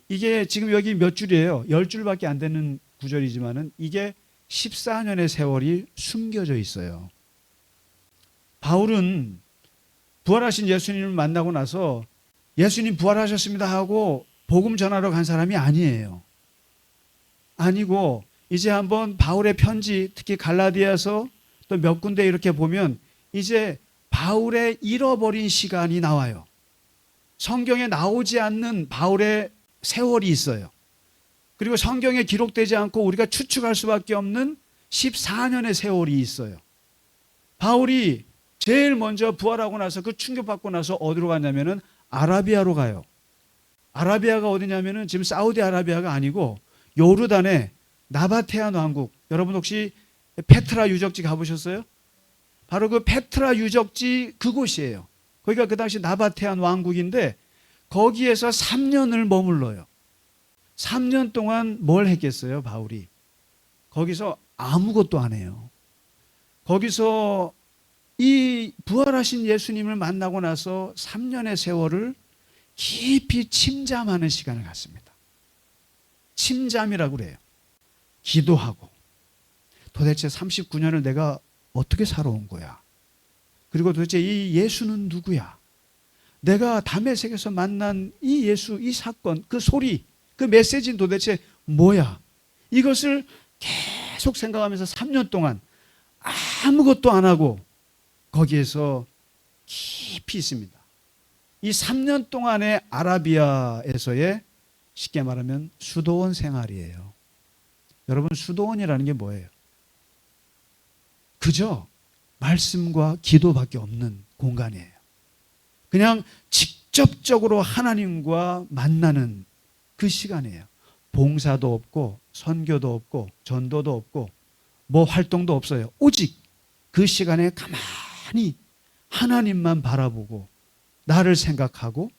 Speaker 1: 이게 지금 여기 몇 줄이에요? 10줄밖에 안 되는 구절이지만은 이게 14년의 세월이 숨겨져 있어요. 바울은 부활하신 예수님을 만나고 나서 예수님 부활하셨습니다 하고 복음 전하러 간 사람이 아니에요. 아니고 이제 한번 바울의 편지, 특히 갈라디아서 또 몇 군데 이렇게 보면 이제 바울의 잃어버린 시간이 나와요. 성경에 나오지 않는 바울의 세월이 있어요. 그리고 성경에 기록되지 않고 우리가 추측할 수밖에 없는 14년의 세월이 있어요. 바울이 제일 먼저 부활하고 나서 그 충격받고 나서 어디로 갔냐면은 아라비아로 가요. 아라비아가 어디냐면은 지금 사우디아라비아가 아니고 요르단의 나바테안 왕국. 여러분 혹시 페트라 유적지 가보셨어요? 바로 그 페트라 유적지 그곳이에요. 거기가 그 당시 나바테안 왕국인데 거기에서 3년을 머물러요. 3년 동안 뭘 했겠어요, 바울이? 거기서 아무것도 안 해요. 거기서 이 부활하신 예수님을 만나고 나서 3년의 세월을 깊이 침잠하는 시간을 갖습니다. 침잠이라고 그래요. 기도하고 도대체 39년을 내가 어떻게 살아온 거야? 그리고 도대체 이 예수는 누구야? 내가 다메섹에서 만난 이 예수, 이 사건, 그 소리, 그 메시지는 도대체 뭐야? 이것을 계속 생각하면서 3년 동안 아무것도 안 하고 거기에서 깊이 있습니다. 이 3년 동안의 아라비아에서의 쉽게 말하면 수도원 생활이에요. 여러분, 수도원이라는 게 뭐예요? 그저 말씀과 기도밖에 없는 공간이에요. 그냥 직접적으로 하나님과 만나는 그 시간이에요. 봉사도 없고 선교도 없고 전도도 없고 활동도 없어요. 오직 그 시간에 가만히 하나님만 바라보고 나를 생각하고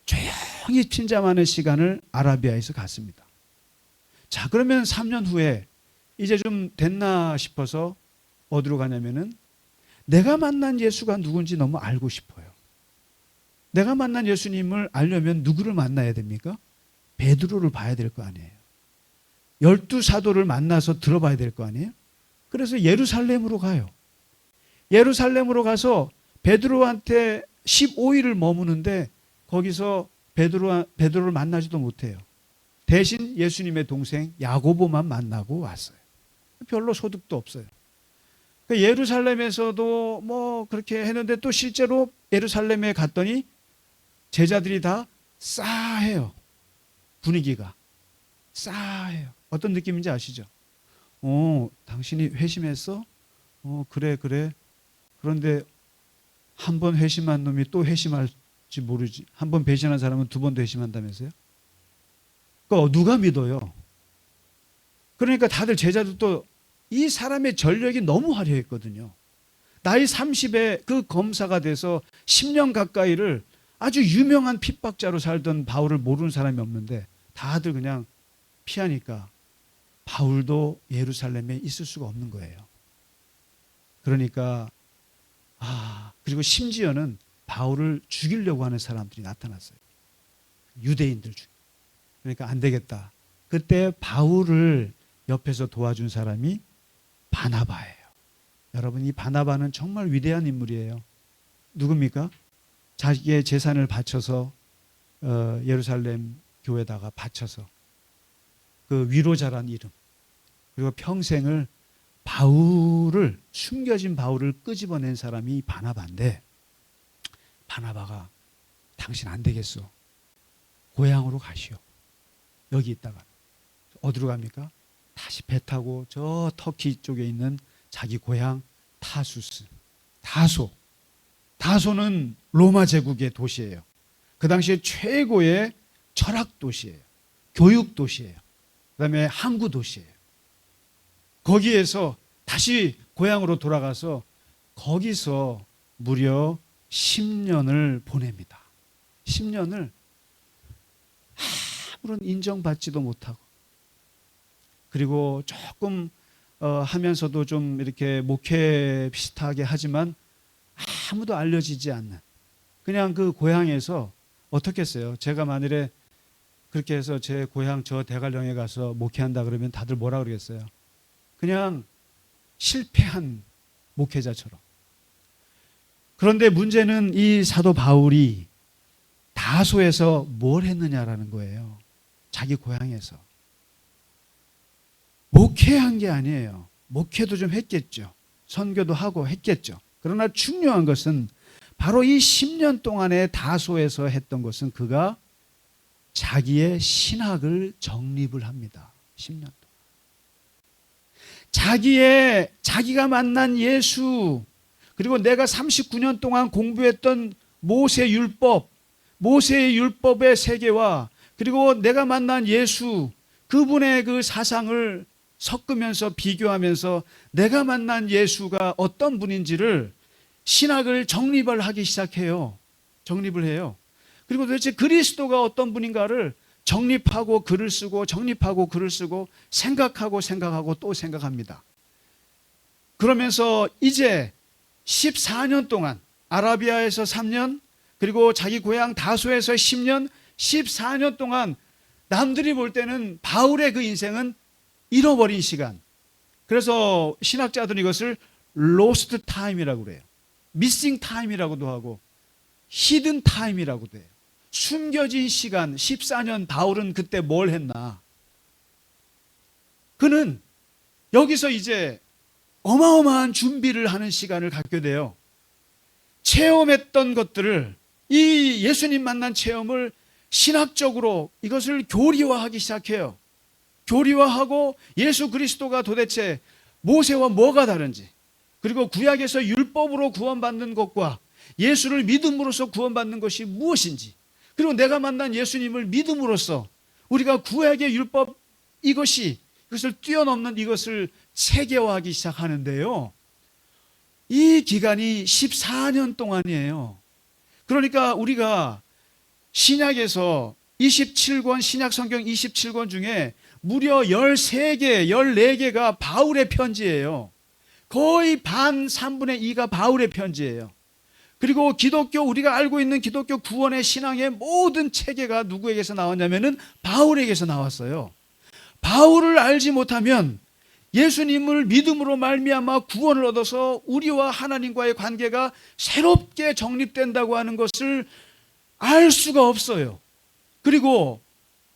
Speaker 1: 조용히 침잠하는 시간을 아라비아에서 갖습니다. 자, 그러면 3년 후에 이제 좀 됐나 싶어서 어디로 가냐면은 내가 만난 예수가 누군지 너무 알고 싶어요. 내가 만난 예수님을 알려면 누구를 만나야 됩니까? 베드로를 봐야 될 거 아니에요. 12사도를 만나서 들어봐야 될 거 아니에요? 그래서 예루살렘으로 가요. 예루살렘으로 가서 베드로한테 15일을 머무는데 거기서 베드로를 만나지도 못해요. 대신 예수님의 동생 야고보만 만나고 왔어요. 별로 소득도 없어요. 예루살렘에서도 그렇게 했는데 또 실제로 예루살렘에 갔더니 제자들이 다 싸해요. 분위기가 싸해요. 어떤 느낌인지 아시죠? 당신이 회심했어? 그래. 그런데 한 번 회심한 놈이 또 회심할지 모르지. 한 번 배신한 사람은 두 번도 회심한다면서요? 그러니까 누가 믿어요? 그러니까 다들 제자들도 이 사람의 전력이 너무 화려했거든요. 나이 30에 그 검사가 돼서 10년 가까이를 아주 유명한 핍박자로 살던 바울을 모르는 사람이 없는데 다들 그냥 피하니까 바울도 예루살렘에 있을 수가 없는 거예요. 그러니까 그리고 심지어는 바울을 죽이려고 하는 사람들이 나타났어요. 유대인들 중. 그러니까 안 되겠다. 그때 바울을 옆에서 도와준 사람이 바나바예요. 여러분, 이 바나바는 정말 위대한 인물이에요. 누굽니까? 자기의 재산을 바쳐서 예루살렘 교회에다가 바쳐서 그 위로자란 이름, 그리고 평생을 숨겨진 바울을 끄집어낸 사람이 바나바인데, 바나바가 당신 안 되겠어. 고향으로 가시오. 여기 있다가. 어디로 갑니까? 다시 배 타고 저 터키 쪽에 있는 자기 고향 타수스, 다소는 로마 제국의 도시예요. 그 당시에 최고의 철학 도시예요. 교육 도시예요. 그다음에 항구 도시예요. 거기에서 다시 고향으로 돌아가서 거기서 무려 10년을 보냅니다. 10년을 아무런 인정받지도 못하고, 그리고 조금 하면서도 좀 이렇게 목회 비슷하게 하지만 아무도 알려지지 않는, 그냥 그 고향에서 어떻게 했어요? 제가 만일에 그렇게 해서 제 고향 저 대관령에 가서 목회한다 그러면 다들 뭐라 그러겠어요? 그냥 실패한 목회자처럼. 그런데 문제는 이 사도 바울이 다소에서 뭘 했느냐라는 거예요. 자기 고향에서. 목회한 게 아니에요. 목회도 좀 했겠죠. 선교도 하고 했겠죠. 그러나 중요한 것은 바로 이 10년 동안의 다소에서 했던 것은 그가 자기의 신학을 정립을 합니다. 10년 동안. 자기가 만난 예수, 그리고 내가 39년 동안 공부했던 모세의 율법의 세계와, 그리고 내가 만난 예수, 그분의 그 사상을 섞으면서 비교하면서 내가 만난 예수가 어떤 분인지를 신학을 정립을 하기 시작해요. 정립을 해요. 그리고 도대체 그리스도가 어떤 분인가를 정립하고 글을 쓰고 정립하고 글을 쓰고 생각하고 또 생각합니다. 그러면서 이제 14년 동안 아라비아에서 3년, 그리고 자기 고향 다소에서 10년, 14년 동안 남들이 볼 때는 바울의 그 인생은 잃어버린 시간. 그래서 신학자들은 이것을 lost time이라고 그래요. missing time이라고도 하고 hidden time이라고도 해요. 숨겨진 시간. 14년 바울은 그때 뭘 했나? 그는 여기서 이제 어마어마한 준비를 하는 시간을 갖게 돼요. 체험했던 것들을, 이 예수님 만난 체험을 신학적으로 이것을 교리화하기 시작해요. 교리화하고 예수 그리스도가 도대체 모세와 뭐가 다른지, 그리고 구약에서 율법으로 구원받는 것과 예수를 믿음으로써 구원받는 것이 무엇인지, 그리고 내가 만난 예수님을 믿음으로써 우리가 구약의 율법 이것을 뛰어넘는 이것을 체계화하기 시작하는데요. 이 기간이 14년 동안이에요. 그러니까 우리가 신약에서 27권, 신약 성경 27권 중에 무려 13개, 14개가 바울의 편지예요. 거의 반 3분의 2가 바울의 편지예요. 그리고 우리가 알고 있는 기독교 구원의 신앙의 모든 체계가 누구에게서 나왔냐면은 바울에게서 나왔어요. 바울을 알지 못하면 예수님을 믿음으로 말미암아 구원을 얻어서 우리와 하나님과의 관계가 새롭게 정립된다고 하는 것을 알 수가 없어요. 그리고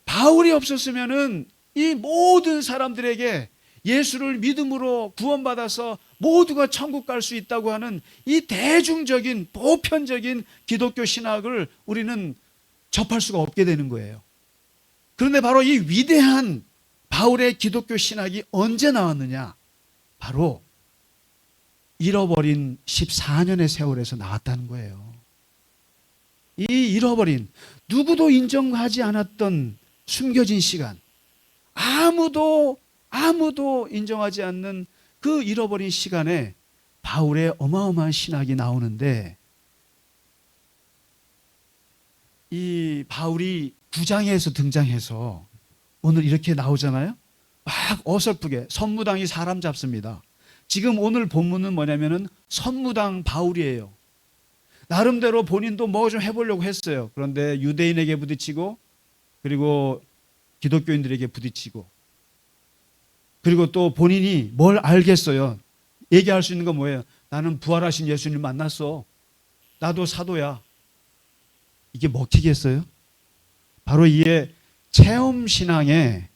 Speaker 1: 바울이 없었으면은 이 모든 사람들에게 예수를 믿음으로 구원받아서 모두가 천국 갈 수 있다고 하는 이 대중적인 보편적인 기독교 신학을 우리는 접할 수가 없게 되는 거예요. 그런데 바로 이 위대한 바울의 기독교 신학이 언제 나왔느냐? 바로 잃어버린 14년의 세월에서 나왔다는 거예요. 이 잃어버린, 누구도 인정하지 않았던 숨겨진 시간, 아무도 인정하지 않는 그 잃어버린 시간에 바울의 어마어마한 신학이 나오는데, 이 바울이 9장에서 등장해서 오늘 이렇게 나오잖아요. 막 어설프게 선무당이 사람 잡습니다. 지금 오늘 본문은 뭐냐면은 선무당 바울이에요. 나름대로 본인도 뭐 좀 해보려고 했어요. 그런데 유대인에게 부딪히고, 그리고 기독교인들에게 부딪히고, 그리고 또 본인이 뭘 알겠어요. 얘기할 수 있는 건 뭐예요? 나는 부활하신 예수님 만났어. 나도 사도야. 이게 먹히겠어요? 바로 이게 체험신앙의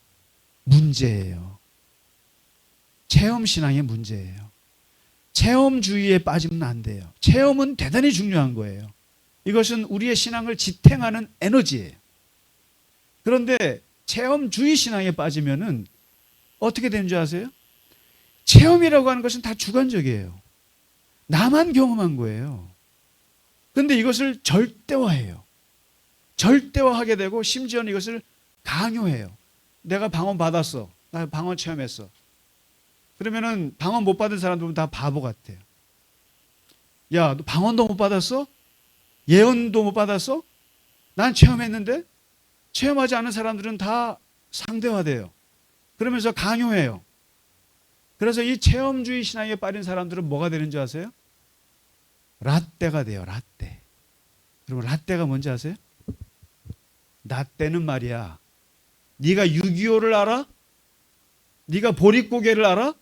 Speaker 1: 문제예요. 체험신앙의 문제예요. 체험주의에 빠지면 안 돼요. 체험은 대단히 중요한 거예요. 이것은 우리의 신앙을 지탱하는 에너지예요. 그런데 체험주의 신앙에 빠지면은 어떻게 되는 줄 아세요? 체험이라고 하는 것은 다 주관적이에요. 나만 경험한 거예요. 그런데 이것을 절대화해요. 절대화하게 되고 심지어는 이것을 강요해요. 내가 방언 받았어. 나 방언 체험했어. 그러면은 방언 못 받은 사람들은 다 바보 같아요. 야, 너 방언도 못 받았어? 예언도 못 받았어? 난 체험했는데? 체험하지 않은 사람들은 다 상대화돼요. 그러면서 강요해요. 그래서 이 체험주의 신앙에 빠진 사람들은 뭐가 되는 줄 아세요? 라떼가 돼요. 라떼. 여러분, 라떼가 뭔지 아세요? 라떼는 말이야, 네가 6.25를 알아? 네가 보릿고개를 알아?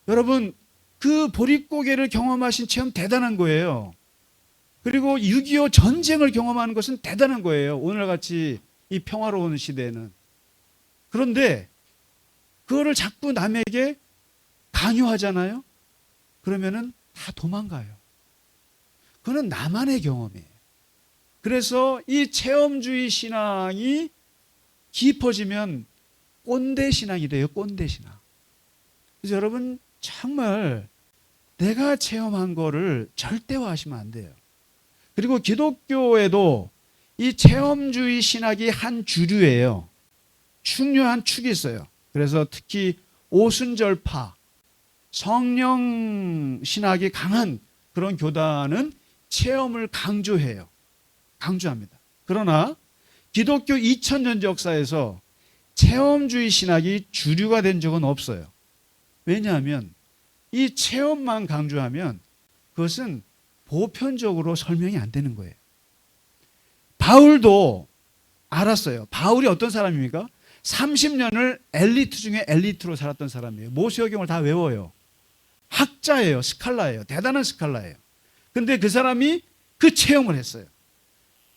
Speaker 1: 여러분, 그 보릿고개를 경험하신 체험 대단한 거예요. 그리고 6.25 전쟁을 경험하는 것은 대단한 거예요. 오늘같이 이 평화로운 시대에는. 그런데 그거를 자꾸 남에게 강요하잖아요. 그러면은 다 도망가요. 그거는 나만의 경험이에요. 그래서 이 체험주의 신앙이 깊어지면 꼰대 신앙이 돼요. 꼰대 신앙. 그래서 여러분, 정말 내가 체험한 거를 절대화하시면 안 돼요. 그리고 기독교에도 이 체험주의 신학이 한 주류예요. 중요한 축이 있어요. 그래서 특히 오순절파, 성령 신학이 강한 그런 교단은 체험을 강조해요. 강조합니다. 그러나 기독교 2000년 역사에서 체험주의 신학이 주류가 된 적은 없어요. 왜냐하면 이 체험만 강조하면 그것은 보편적으로 설명이 안 되는 거예요. 바울도 알았어요. 바울이 어떤 사람입니까? 30년을 엘리트 중에 엘리트로 살았던 사람이에요. 모세오경을 다 외워요. 학자예요. 스칼라예요. 대단한 스칼라예요. 근데 그 사람이 그 체험을 했어요.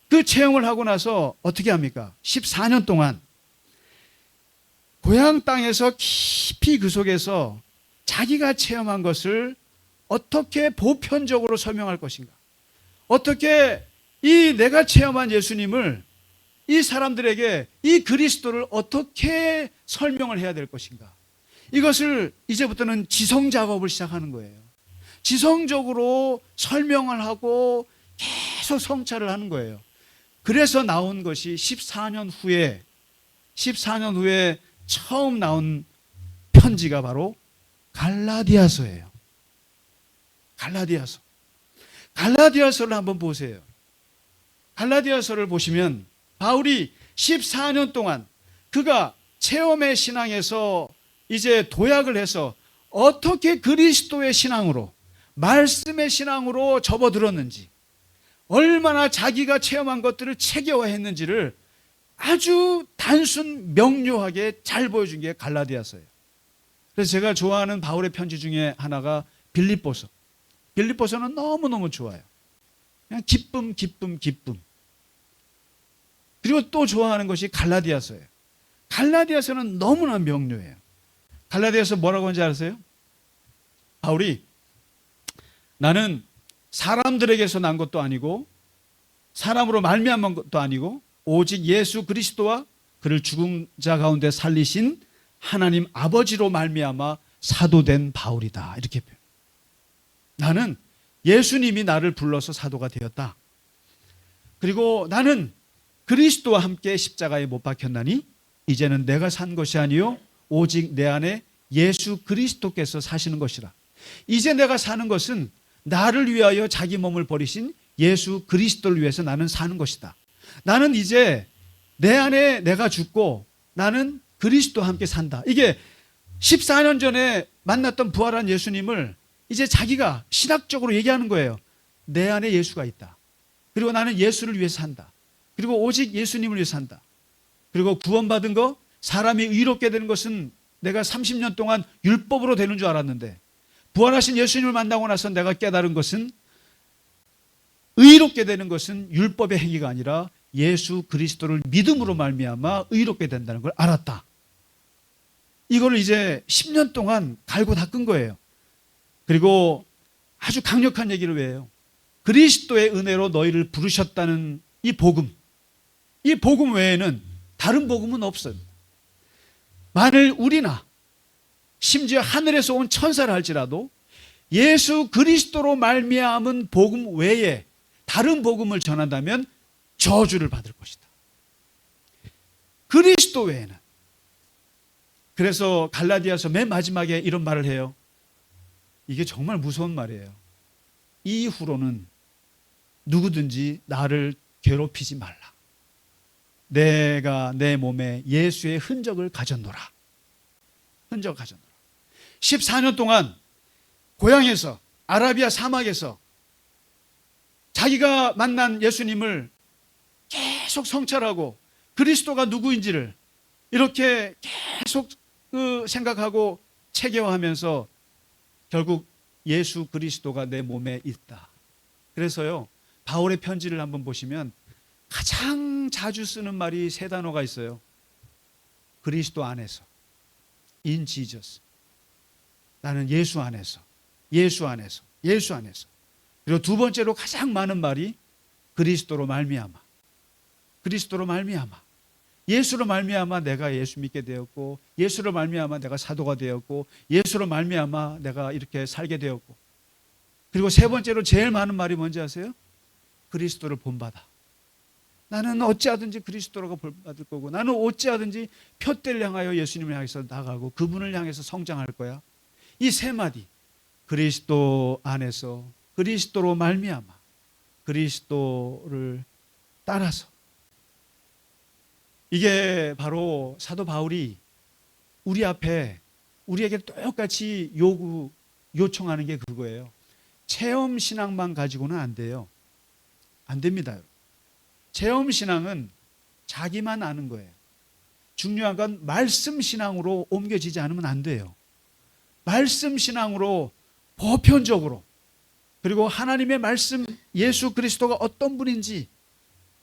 Speaker 1: 그 체험을 하고 나서 어떻게 합니까? 14년 동안 고향 땅에서 깊이 그 속에서 자기가 체험한 것을 어떻게 보편적으로 설명할 것인가? 어떻게 이 내가 체험한 예수님을 이 사람들에게 이 그리스도를 어떻게 설명을 해야 될 것인가? 이것을 이제부터는 지성 작업을 시작하는 거예요. 지성적으로 설명을 하고 계속 성찰을 하는 거예요. 그래서 나온 것이 14년 후에 처음 나온 편지가 바로 갈라디아서예요. 갈라디아서를 한번 보세요. 갈라디아서를 보시면 바울이 14년 동안 그가 체험의 신앙에서 이제 도약을 해서 어떻게 그리스도의 신앙으로, 말씀의 신앙으로 접어들었는지, 얼마나 자기가 체험한 것들을 체계화했는지를 아주 단순 명료하게 잘 보여준 게 갈라디아서예요. 그래서 제가 좋아하는 바울의 편지 중에 하나가 빌립보서. 빌립보서는 너무너무 좋아요. 그냥 기쁨. 그리고 또 좋아하는 것이 갈라디아서예요. 갈라디아서는 너무나 명료해요. 갈라디아서 뭐라고 하는지 아세요? 바울이 나는 사람들에게서 난 것도 아니고 사람으로 말미암은 것도 아니고 오직 예수 그리스도와 그를 죽은 자 가운데 살리신 하나님 아버지로 말미암아 사도된 바울이다. 이렇게 표현해요. 나는 예수님이 나를 불러서 사도가 되었다. 그리고 나는 그리스도와 함께 십자가에 못 박혔나니 이제는 내가 산 것이 아니요 오직 내 안에 예수 그리스도께서 사시는 것이라. 이제 내가 사는 것은 나를 위하여 자기 몸을 버리신 예수 그리스도를 위해서 나는 사는 것이다. 나는 이제 내 안에 내가 죽고 나는 그리스도와 함께 산다. 이게 14년 전에 만났던 부활한 예수님을 이제 자기가 신학적으로 얘기하는 거예요. 내 안에 예수가 있다. 그리고 나는 예수를 위해서 산다. 그리고 오직 예수님을 위해서 산다. 그리고 구원받은 거, 사람이 의롭게 되는 것은 내가 30년 동안 율법으로 되는 줄 알았는데 부활하신 예수님을 만나고 나서 내가 깨달은 것은 의롭게 되는 것은 율법의 행위가 아니라 예수 그리스도를 믿음으로 말미암아 의롭게 된다는 걸 알았다. 이거를 이제 10년 동안 갈고 닦은 거예요. 그리고 아주 강력한 얘기를 해요. 그리스도의 은혜로 너희를 부르셨다는 이 복음 외에는 다른 복음은 없어요. 만일 우리나 심지어 하늘에서 온 천사를 할지라도 예수 그리스도로 말미암은 복음 외에 다른 복음을 전한다면 저주를 받을 것이다. 그리스도 외에는. 그래서 갈라디아서 맨 마지막에 이런 말을 해요. 이게 정말 무서운 말이에요. 이후로는 누구든지 나를 괴롭히지 말라. 내가 내 몸에 예수의 흔적을 가졌노라. 흔적을 가졌노라. 14년 동안 고향에서 아라비아 사막에서 자기가 만난 예수님을 계속 성찰하고 그리스도가 누구인지를 이렇게 계속 생각하고 체계화하면서 결국 예수 그리스도가 내 몸에 있다. 그래서요, 바울의 편지를 한번 보시면 가장 자주 쓰는 말이 세 단어가 있어요. 그리스도 안에서, in Jesus. 나는 예수 안에서, 예수 안에서, 예수 안에서. 그리고 두 번째로 가장 많은 말이 그리스도로 말미암아. 그리스도로 말미암아. 예수로 말미암아 내가 예수 믿게 되었고, 예수로 말미암아 내가 사도가 되었고, 예수로 말미암아 내가 이렇게 살게 되었고. 그리고 세 번째로 제일 많은 말이 뭔지 아세요? 그리스도를 본받아. 나는 어찌하든지 그리스도로 본받을 거고, 나는 어찌하든지 표대를 향하여 예수님을 향해서 나가고 그분을 향해서 성장할 거야. 이 세 마디, 그리스도 안에서, 그리스도로 말미암아, 그리스도를 따라서. 이게 바로 사도 바울이 우리 앞에 우리에게 똑같이 요청하는 게 그거예요. 체험 신앙만 가지고는 안 돼요. 안 됩니다. 체험 신앙은 자기만 아는 거예요. 중요한 건 말씀 신앙으로 옮겨지지 않으면 안 돼요. 말씀 신앙으로 보편적으로, 그리고 하나님의 말씀, 예수 그리스도가 어떤 분인지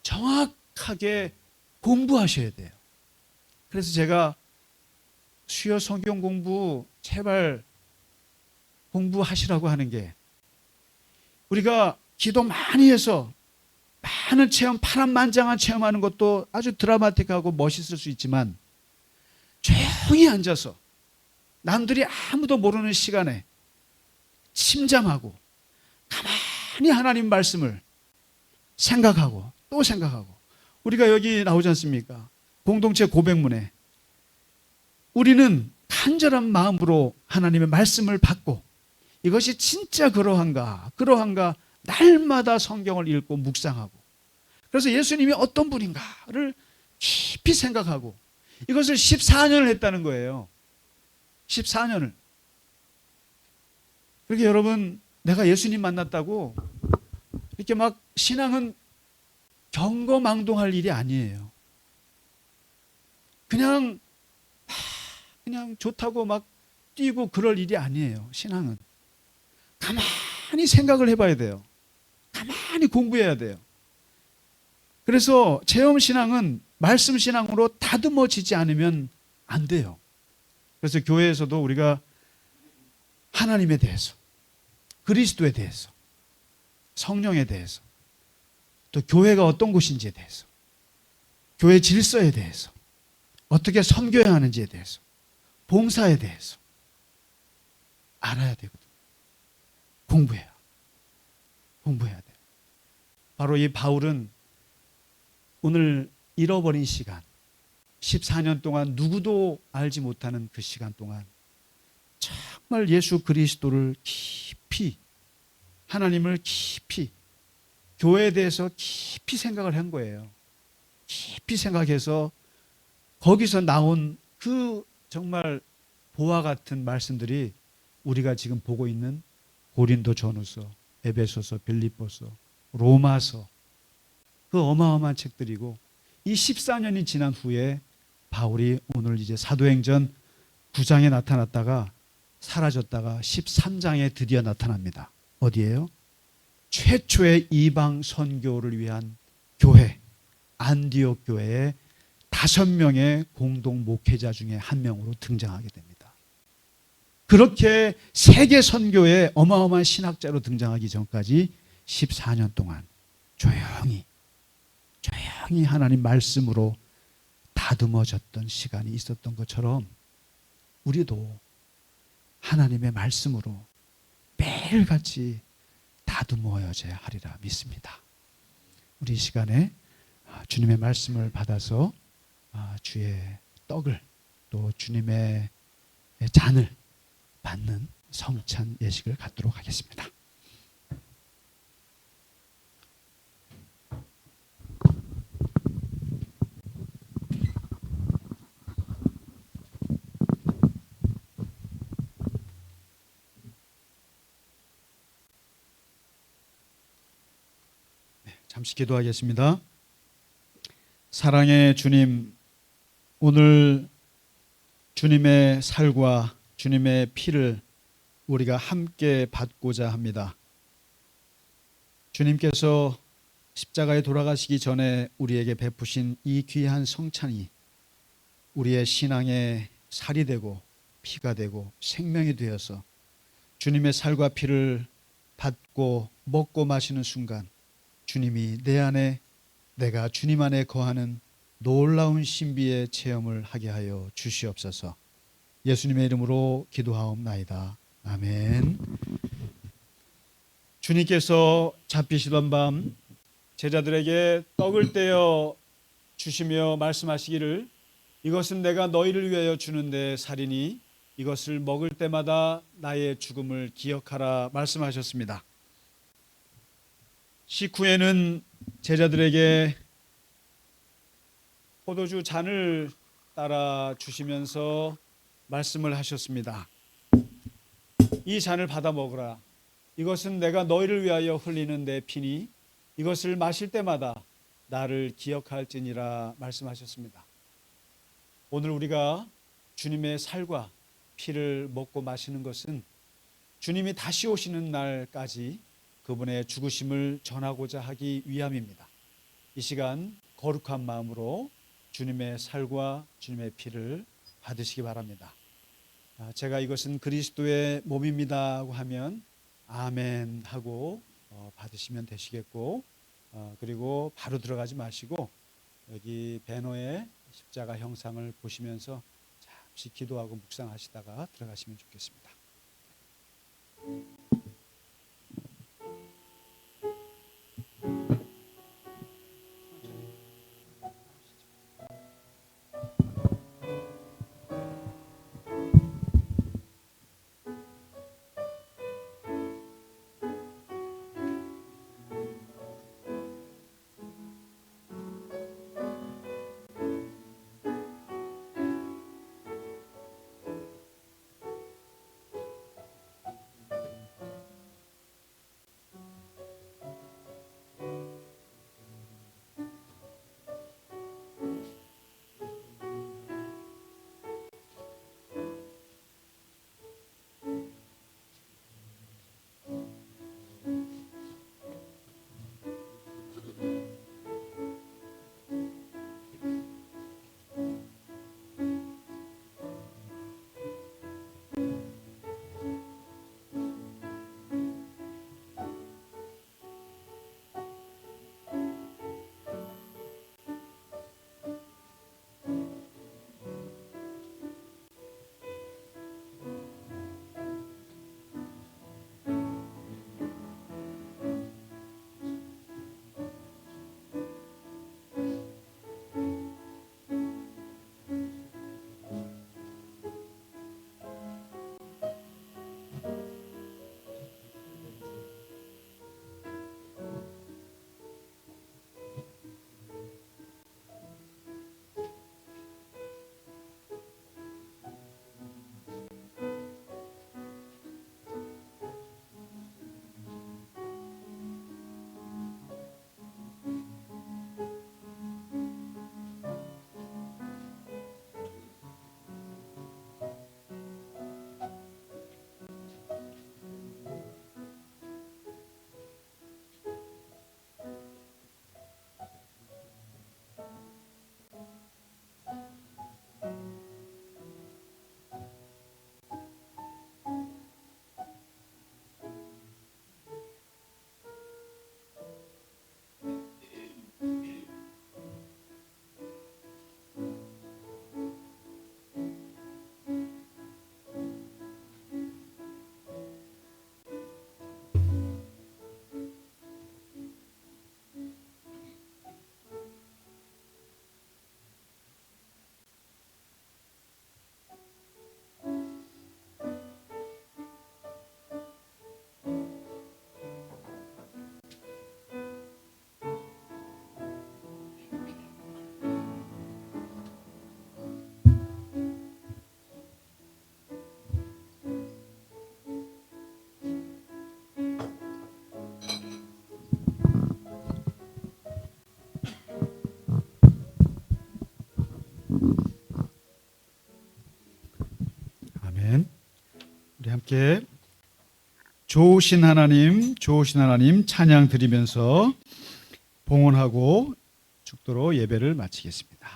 Speaker 1: 정확하게 공부하셔야 돼요. 그래서 제가 수요 성경 공부 제발 공부하시라고 하는 게, 우리가 기도 많이 해서 많은 체험, 파란만장한 체험하는 것도 아주 드라마틱하고 멋있을 수 있지만, 조용히 앉아서 남들이 아무도 모르는 시간에 침잠하고 가만히 하나님 말씀을 생각하고 또 생각하고, 우리가 여기 나오지 않습니까? 공동체 고백문에 우리는 간절한 마음으로 하나님의 말씀을 받고 이것이 진짜 그러한가 날마다 성경을 읽고 묵상하고, 그래서 예수님이 어떤 분인가를 깊이 생각하고, 이것을 14년을 했다는 거예요. 14년을. 그렇게 여러분, 내가 예수님 만났다고 이렇게 막 신앙은 경거망동할 일이 아니에요. 그냥 좋다고 막 뛰고 그럴 일이 아니에요. 신앙은 가만히 생각을 해봐야 돼요. 가만히 공부해야 돼요. 그래서 체험 신앙은 말씀 신앙으로 다듬어지지 않으면 안 돼요. 그래서 교회에서도 우리가 하나님에 대해서, 그리스도에 대해서, 성령에 대해서, 또 교회가 어떤 곳인지에 대해서, 교회 질서에 대해서, 어떻게 섬겨야 하는지에 대해서, 봉사에 대해서 알아야 되거든요. 공부해야 돼요. 바로 이 바울은 오늘 잃어버린 시간, 14년 동안 누구도 알지 못하는 그 시간 동안 정말 예수 그리스도를 깊이, 하나님을 깊이, 교회에 대해서 깊이 생각을 한 거예요. 깊이 생각해서 거기서 나온 그 정말 보화 같은 말씀들이 우리가 지금 보고 있는 고린도 전후서, 에베소서, 빌립보서, 로마서, 그 어마어마한 책들이고, 이 14년이 지난 후에 바울이 오늘 이제 사도행전 9장에 나타났다가 사라졌다가 13장에 드디어 나타납니다. 어디예요? 최초의 이방 선교를 위한 교회, 안디옥 교회의 5명의 공동 목회자 중에 한 명으로 등장하게 됩니다. 그렇게 세계 선교의 어마어마한 신학자로 등장하기 전까지 14년 동안 조용히 하나님 말씀으로 다듬어졌던 시간이 있었던 것처럼, 우리도 하나님의 말씀으로 매일같이 다듬어져야 하리라 믿습니다. 우리 이 시간에 주님의 말씀을 받아서 주의 떡을 또 주님의 잔을 받는 성찬 예식을 갖도록 하겠습니다. 잠시 기도하겠습니다. 사랑의 주님, 오늘 주님의 살과 주님의 피를 우리가 함께 받고자 합니다. 주님께서 십자가에 돌아가시기 전에 우리에게 베푸신 이 귀한 성찬이 우리의 신앙의 살이 되고 피가 되고 생명이 되어서 주님의 살과 피를 받고 먹고 마시는 순간 주님이 내 안에, 내가 주님 안에 거하는 놀라운 신비의 체험을 하게 하여 주시옵소서. 예수님의 이름으로 기도하옵나이다. 아멘. 주님께서 잡히시던 밤 제자들에게 떡을 떼어 주시며 말씀하시기를, 이것은 내가 너희를 위하여 주는데 살이니 이것을 먹을 때마다 나의 죽음을 기억하라 말씀하셨습니다. 식후에는 제자들에게 포도주 잔을 따라 주시면서 말씀을 하셨습니다. 이 잔을 받아 먹으라. 이것은 내가 너희를 위하여 흘리는 내 피니 이것을 마실 때마다 나를 기억할지니라 말씀하셨습니다. 오늘 우리가 주님의 살과 피를 먹고 마시는 것은 주님이 다시 오시는 날까지 그분의 죽으심을 전하고자 하기 위함입니다. 이 시간 거룩한 마음으로 주님의 살과 주님의 피를 받으시기 바랍니다. 제가 이것은 그리스도의 몸입니다 하고 하면 아멘 하고 받으시면 되시겠고, 그리고 바로 들어가지 마시고 여기 배너에 십자가 형상을 보시면서 잠시 기도하고 묵상하시다가 들어가시면 좋겠습니다. 함께 좋으신 하나님 찬양 드리면서 봉헌하고 축도로 예배를 마치겠습니다.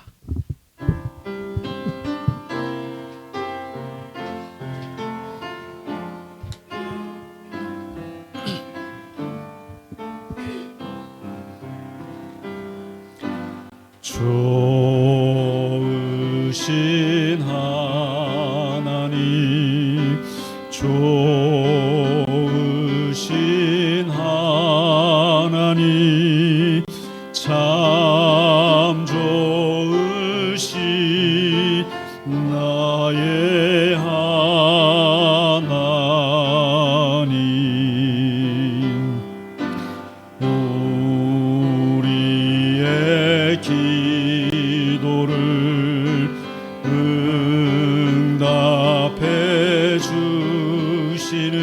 Speaker 1: 좋으신 하나님 좋으신 하나님 참 좋으신 나의 하나님 우리의 기도를 응답해 주시는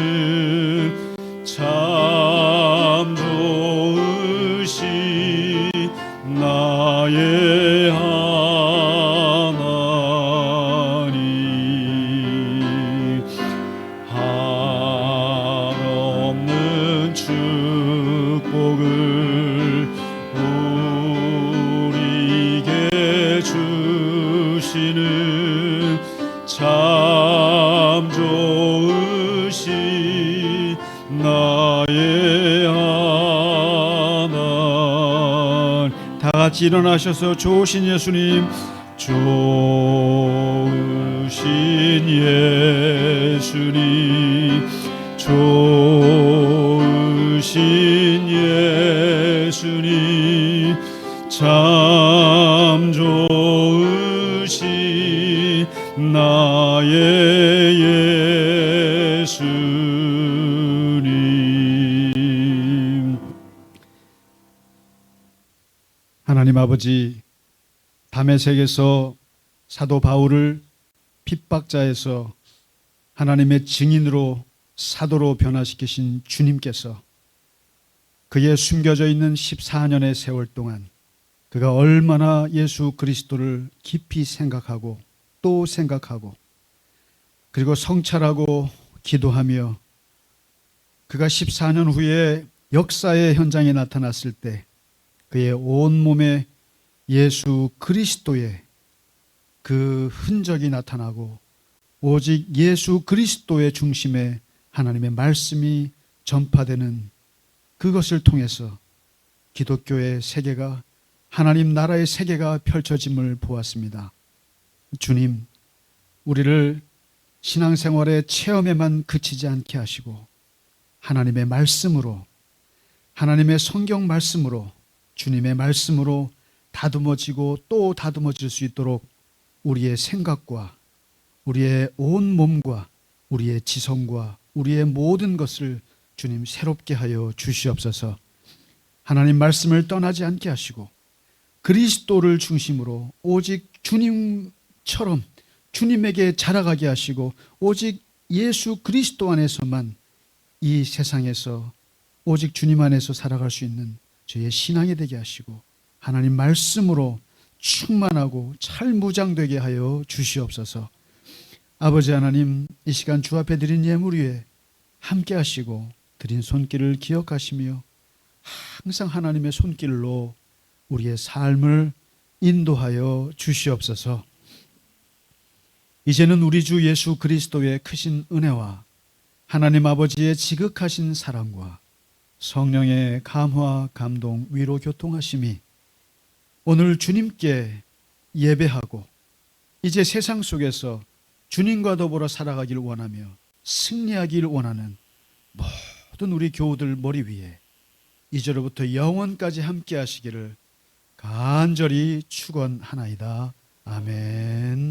Speaker 1: 참 좋으신 나의 하나님 한없는 축복을 우리에게 주시는 참 좋으신 나의 하나님 다 같이 일어나셔서 좋으신 예수님 좋으신 예수님 좋으신 예수님 참 좋으신 나의 예수님 하나님 아버지 다메섹에서 사도 바울을 핍박자에서 하나님의 증인으로 사도로 변화시키신 주님께서 그의 숨겨져 있는 14년의 세월 동안 그가 얼마나 예수 그리스도를 깊이 생각하고 또 생각하고 그리고 성찰하고 기도하며 그가 14년 후에 역사의 현장에 나타났을 때 그의 온몸에 예수 그리스도의 그 흔적이 나타나고 오직 예수 그리스도의 중심에 하나님의 말씀이 전파되는 그것을 통해서 기독교의 세계가 하나님 나라의 세계가 펼쳐짐을 보았습니다. 주님, 우리를 신앙생활의 체험에만 그치지 않게 하시고 하나님의 말씀으로 하나님의 성경 말씀으로 주님의 말씀으로 다듬어지고 또 다듬어질 수 있도록 우리의 생각과 우리의 온 몸과 우리의 지성과 우리의 모든 것을 주님 새롭게 하여 주시옵소서. 하나님 말씀을 떠나지 않게 하시고 그리스도를 중심으로 오직 주님처럼 주님에게 자라가게 하시고 오직 예수 그리스도 안에서만 이 세상에서 오직 주님 안에서 살아갈 수 있는 저희의 신앙이 되게 하시고 하나님 말씀으로 충만하고 찰무장되게 하여 주시옵소서. 아버지 하나님, 이 시간 주 앞에 드린 예물 위에 함께 하시고 드린 손길을 기억하시며 항상 하나님의 손길로 우리의 삶을 인도하여 주시옵소서. 이제는 우리 주 예수 그리스도의 크신 은혜와 하나님 아버지의 지극하신 사랑과 성령의 감화, 감동, 위로, 교통하심이 오늘 주님께 예배하고 이제 세상 속에서 주님과 더불어 살아가길 원하며 승리하길 원하는 모든 우리 교우들 머리 위에 이제로부터 영원까지 함께 하시기를 간절히 축원하나이다. 아멘.